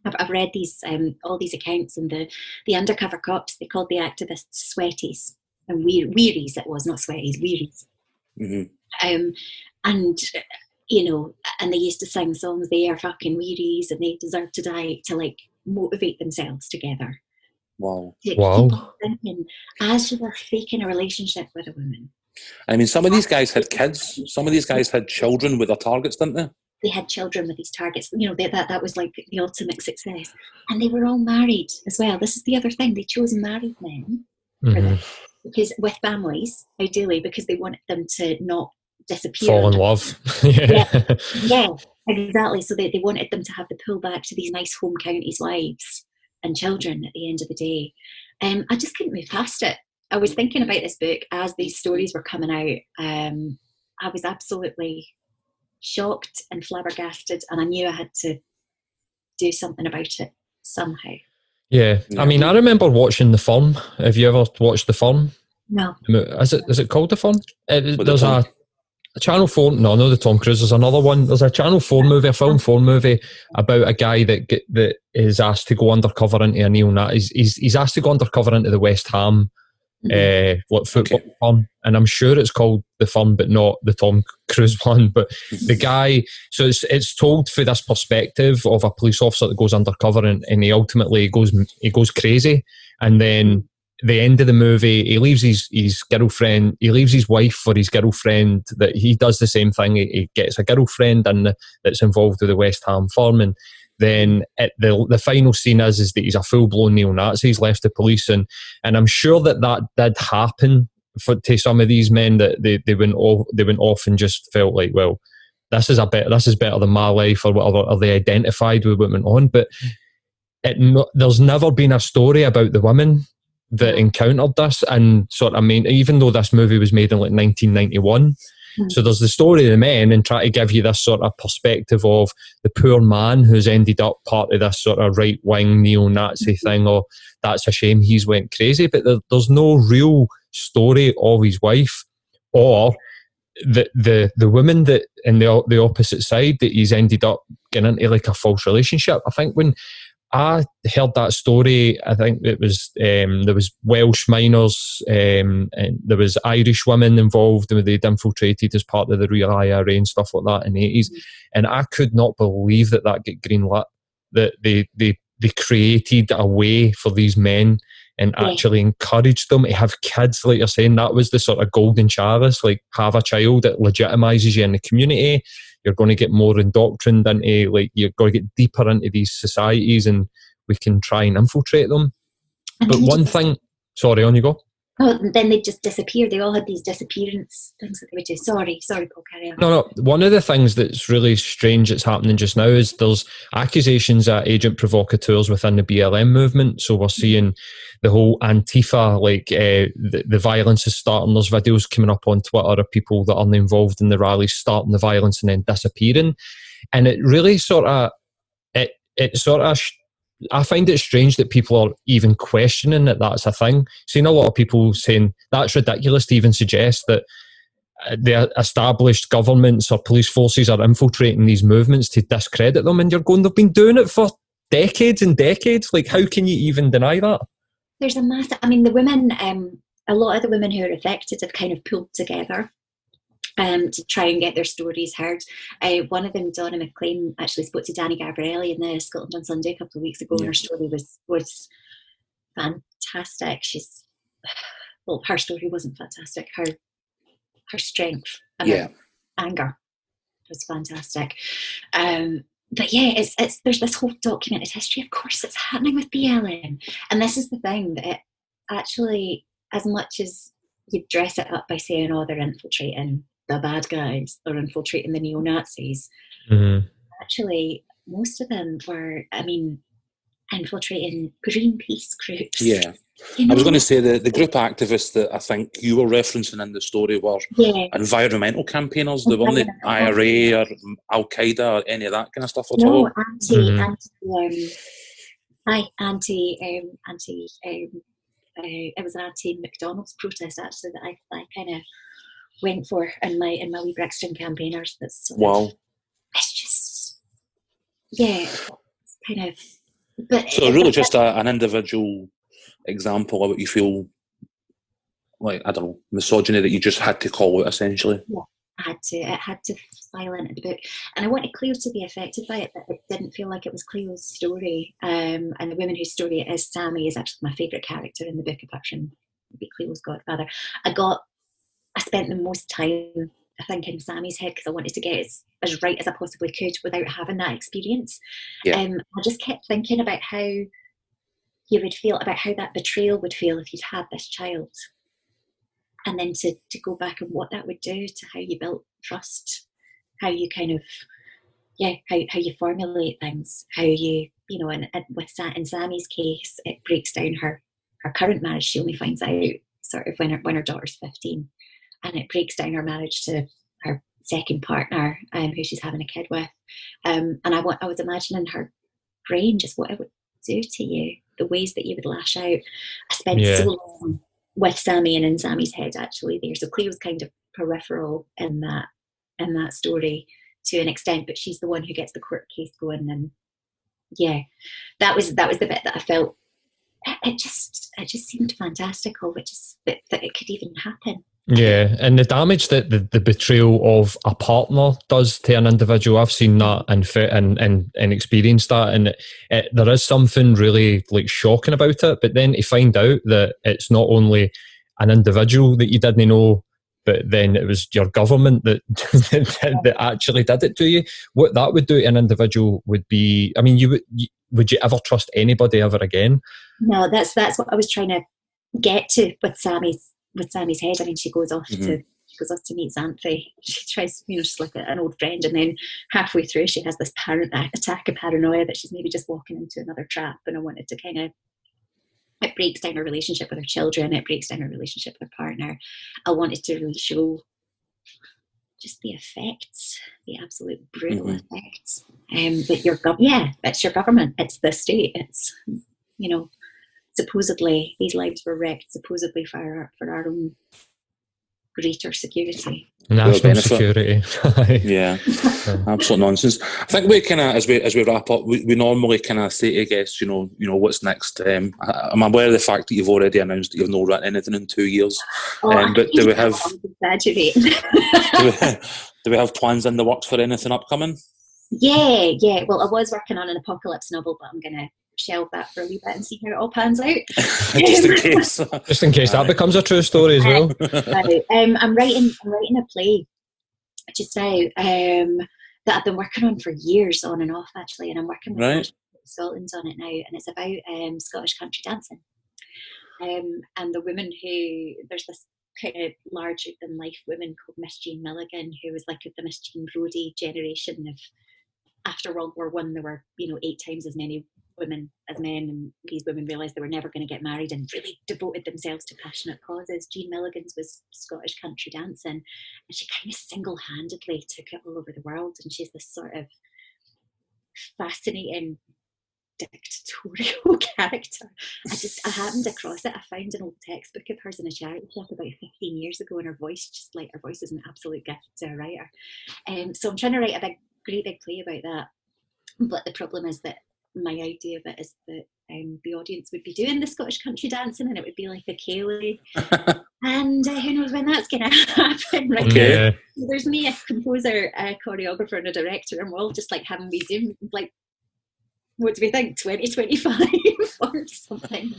I've read these all these accounts, and the undercover cops, they called the activists sweaties and wearies. It was not sweaties, wearies. And you know, and they used to sing songs, they are fucking wearies and they deserve to die, to like motivate themselves together. Wow. Thinking as you were faking a relationship with a woman. I mean, some of these guys had kids. Some of these guys had children with their targets, didn't they? They had children with these targets. You know, that was like the ultimate success. And they were all married as well. This is the other thing. They chose married men for this, because with families, ideally, because they wanted them to not disappear. Fall in love. yeah, exactly. So they wanted them to have the pull back to these nice home counties wives and children at the end of the day. I just couldn't move past it. I was thinking about this book as these stories were coming out. I was absolutely shocked and flabbergasted, and I knew I had to do something about it somehow. Yeah. I mean, I remember watching The Firm. Have you ever watched The Firm? No. Is it called The Firm? There's a Channel 4, no, the Tom Cruise, there's another one. There's a Channel 4 movie, a Film 4 movie about a guy that is asked to go undercover into a neo-Nazi. He's asked to go undercover into the West Ham football firm, and I'm sure it's called The Firm, but not the Tom Cruise one. But the guy, so it's told through this perspective of a police officer that goes undercover, and he ultimately goes crazy, and then the end of the movie, he leaves his girlfriend, he leaves his wife for his girlfriend. That he does the same thing. He gets a girlfriend and that's involved with the West Ham firm, and then the final scene is that he's a full-blown neo-Nazi. He's left the police, and I'm sure that did happen to some of these men, that they went off and just felt like, well, this is better than my life or whatever, or they identified with what went on. But there's never been a story about the women that encountered this, and sort of, I mean, even though this movie was made in like 1991, so there's the story of the men, and try to give you this sort of perspective of the poor man who's ended up part of this sort of right-wing neo-Nazi thing, or that's a shame he's went crazy, but there's no real story of his wife or the woman that in the opposite side that he's ended up getting into like a false relationship. I think when I heard that story, I think it was there was Welsh miners and there was Irish women involved, and they'd infiltrated as part of the Real IRA and stuff like that in the 80s. And I could not believe that got greenlit, that they created a way for these men and actually encouraged them to have kids. Like you're saying, that was the sort of golden chalice, like have a child that legitimises you in the community. You're going to get more indoctrined into, like, you're going to get deeper into these societies, and we can try and infiltrate them. But one thing, sorry, on you go. Oh, and then they just disappeared. They all had these disappearance things that they would do. Sorry, Paul, carry on. No. One of the things that's really strange that's happening just now is there's accusations at agent provocateurs within the BLM movement. So we're seeing the whole Antifa, like the violence is starting. There's videos coming up on Twitter of people that aren't involved in the rallies starting the violence and then disappearing. And it really I find it strange that people are even questioning that that's a thing. Seeing a lot of people saying that's ridiculous to even suggest that the established governments or police forces are infiltrating these movements to discredit them, and you're going, they've been doing it for decades and decades. Like, how can you even deny that? There's a massive, I mean, the women, a lot of the women who are affected have kind of pulled together to try and get their stories heard. One of them, Donna McLean, actually spoke to Danny Gabrielli in the Scotland on Sunday a couple of weeks ago, and her story was fantastic. Well, her story wasn't fantastic. Her strength and her anger was fantastic. But yeah, there's this whole documented history. Of course, it's happening with BLM, and this is the thing that it actually, as much as you dress it up by saying, "Oh, they're infiltrating the bad guys, they're infiltrating the neo-Nazis," actually, most of them were, infiltrating Greenpeace groups. Yeah. I was going to say the group activists that I think you were referencing in the story were environmental campaigners. They weren't IRA or Al Qaeda or any of that kind of stuff at all. It was an anti-McDonald's protest actually that I kind of went for in my wee Brixton campaigners. It's just it's kind of. But so really just an individual example of what you feel like, I don't know, misogyny that you just had to call out, essentially. Yeah, it had to file into the book. And I wanted Cleo to be affected by it, but it didn't feel like it was Cleo's story. And the woman whose story it is, Sammy, is actually my favourite character in the book, apart from maybe Cleo's godfather. I spent the most time, I think, in Sammy's head because I wanted to get it as right as I possibly could without having that experience. I just kept thinking about how you would feel, about how that betrayal would feel if you'd had this child. And then to go back and what that would do to how you built trust, how you kind of, how you formulate things, how you, and in Sammy's case, it breaks down her current marriage. She only finds out sort of when her daughter's 15. And it breaks down her marriage to her second partner, who she's having a kid with. And I was imagining her brain, just what it would do to you, the ways that you would lash out. I spent so long with Sammy and in Sammy's head actually there. So Cleo's kind of peripheral in that story to an extent, but she's the one who gets the court case going. And that was the bit that I felt it just seemed fantastical, that it could even happen. Yeah, and the damage that the betrayal of a partner does to an individual, I've seen that and experienced that, and there is something really like shocking about it. But then to find out that it's not only an individual that you didn't know, but then it was your government that that actually did it to you, what that would do to an individual would be, I mean, would you ever trust anybody ever again? No, that's what I was trying to get to with Sammy's head. I mean, she goes off to meet Xanthi. She tries, just like an old friend, and then halfway through she has this attack of paranoia that she's maybe just walking into another trap. And I wanted to kind of, it breaks down her relationship with her children, it breaks down her relationship with her partner. I wanted to really show just the effects, the absolute brutal effects. But it's your government, it's the state, it's, supposedly these lives were wrecked supposedly for our own greater security, national security. Absolute nonsense. I think we kind of, as we wrap up, we normally kind of say to guests, what's next. I'm aware of the fact that you've already announced that you've not written anything in 2 years. But do we have do we have plans in the works for anything upcoming? Yeah. Well, I was working on an apocalypse novel, but I'm gonna shelve that for a wee bit and see how it all pans out. Just in case that becomes a true story as well. I'm writing a play just now that I've been working on for years, on and off actually, and I'm working with Scotland on it now, and it's about Scottish country dancing. And the woman there's this kind of larger than life woman called Miss Jean Milligan, who was like the Miss Jean Brodie generation of, after World War One, there were 8 times as many women as men, and these women realised they were never going to get married and really devoted themselves to passionate causes. Jean Milligan's was Scottish country dancing, and she kind of single-handedly took it all over the world, and she's this sort of fascinating dictatorial character. I happened across it. I found an old textbook of hers in a charity shop about 15 years ago, and her voice is an absolute gift to a writer. So I'm trying to write a great big play about that, but the problem is that my idea of it is that the audience would be doing the Scottish country dancing, and it would be like a Ceilidh. And who knows when that's going to happen, right? Okay. So there's me, a composer, a choreographer, and a director, and we're all just like having we Zoom, like, what do we think, 2025 or something?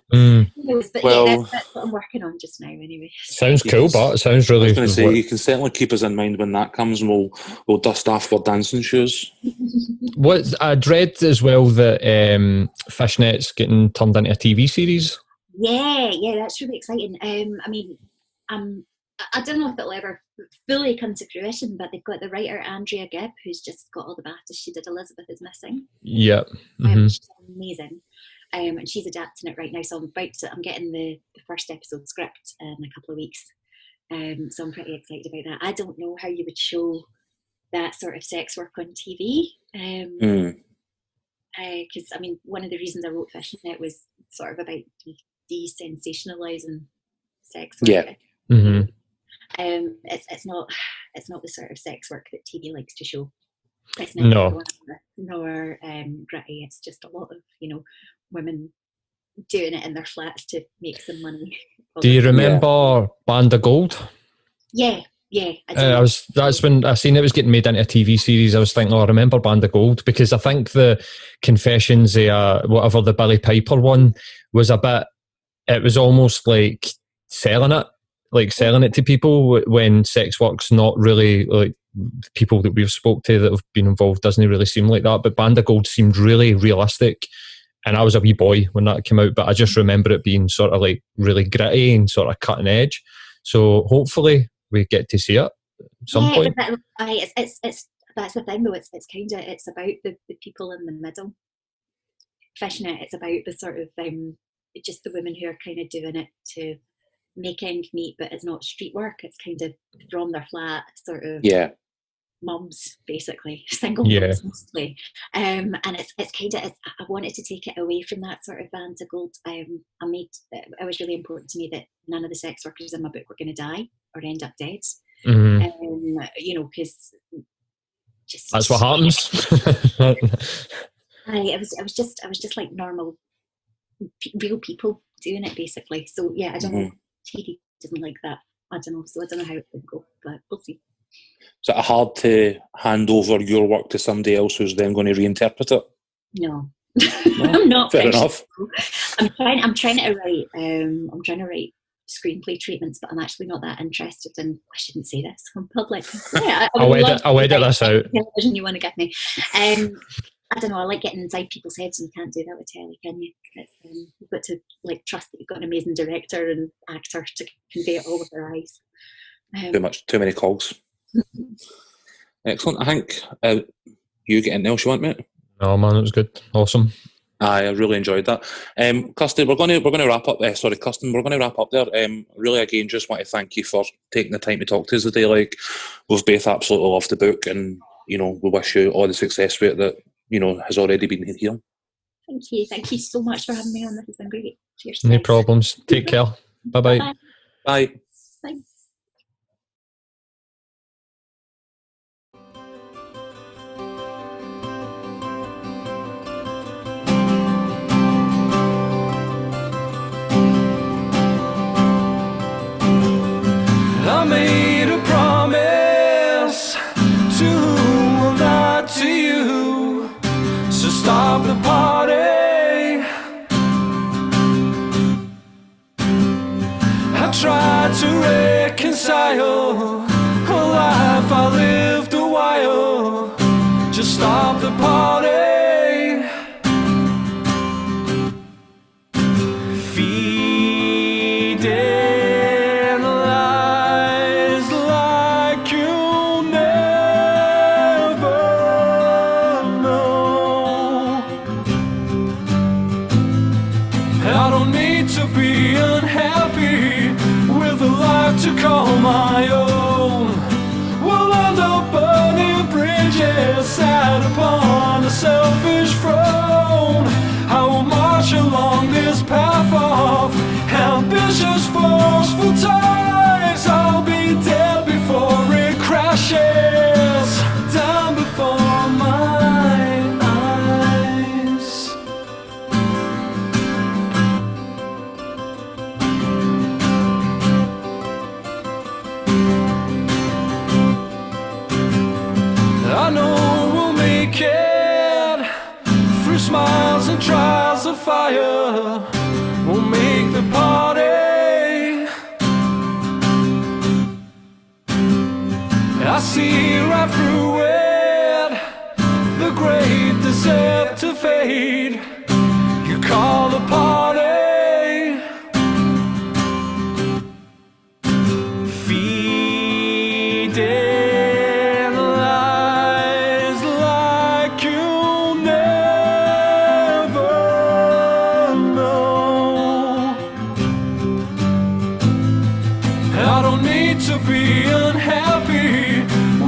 But Well, that's what I'm working on just now anyway. Sounds cool, but it sounds really... I was going to say, you can certainly keep us in mind when that comes, and we'll dust off our dancing shoes. What I dread as well that Fishnet's getting turned into a TV series. Yeah, that's really exciting. I mean, I don't know if it'll ever fully come to fruition, but they've got the writer Andrea Gibb, who's just got all the BAFTAs. She did Elizabeth is Missing. Yeah. She's amazing. And she's adapting it right now, so I'm getting the first episode script in a couple of weeks. So I'm pretty excited about that. I don't know how you would show that sort of sex work on TV. Because I mean, one of the reasons I wrote Fishnet was sort of about desensationalising sex work. Yeah. Mm-hmm. It's not the sort of sex work that TV likes to show. It's No. Nor gritty. It's just a lot of women doing it in their flats to make some money. Do you remember Band of Gold? Yeah. That's when I seen it was getting made into a TV series. I was thinking, I remember Band of Gold, because I think the Confessions, whatever the Billy Piper one was it was almost like selling it to people, when sex work's not really, like, people that we've spoke to that have been involved doesn't really seem like that. But Band of Gold seemed really realistic, and I was a wee boy when that came out, but I just remember it being sort of like really gritty and sort of cutting edge. So hopefully we get to see it at some point. It's that's the thing though. It's about the people in the middle. Fishnet, it's about the sort of just the women who are kind of doing it to make ends meet, but it's not street work. It's kind of from their flat, sort of mums, basically, single mums mostly. And it's kind of, I wanted to take it away from that sort of Band of Gold. It was really important to me that none of the sex workers in my book were going to die or end up dead. Mm-hmm. Because that's what happens. I was just like normal, real people doing it, basically. So yeah, I don't know. TV doesn't like that. I don't know. So I don't know how it will go, but we'll see. Is it hard to hand over your work to somebody else who's then going to reinterpret it? No. I'm not. Fair enough. I'm trying to write screenplay treatments, but I'm actually not that interested in. I shouldn't say this on public. Yeah, I'll edit this out. Television you want to give me? I don't know. I like getting inside people's heads, and you can't do that with telly, can you? You've got to trust that you've got an amazing director and actor to convey it all with their eyes. Too many cogs. Excellent. I think you get anything else you want, mate? No, man, it was good. Awesome. I really enjoyed that. Kirstin, we're going to wrap up. Kirstin, we're going to wrap up there. Really, again, just want to thank you for taking the time to talk to us today. Like, we've both absolutely loved the book, and we wish you all the success with it that has already been here. Thank you so much for having me on. This has been great. Cheers. No problems. Take care. Bye-bye. Bye. Bye. Bye. I made a promise to whom will not to you, so stop the party. I tried to reconcile a life I lived a while. Just stop the party. Feel I see right through it, the great deceptive fate you call a party. Feeding lies like you'll never know. I don't need to be unhappy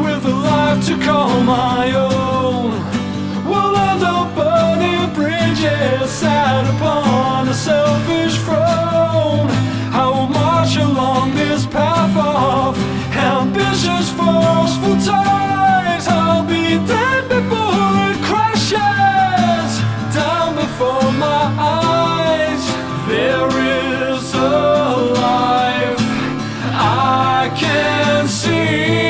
with a life to call my own. We'll end up burning bridges sat upon a selfish throne. I will march along this path of ambitious, forceful ties. I'll be dead before it crashes down before my eyes. There is a life I can see.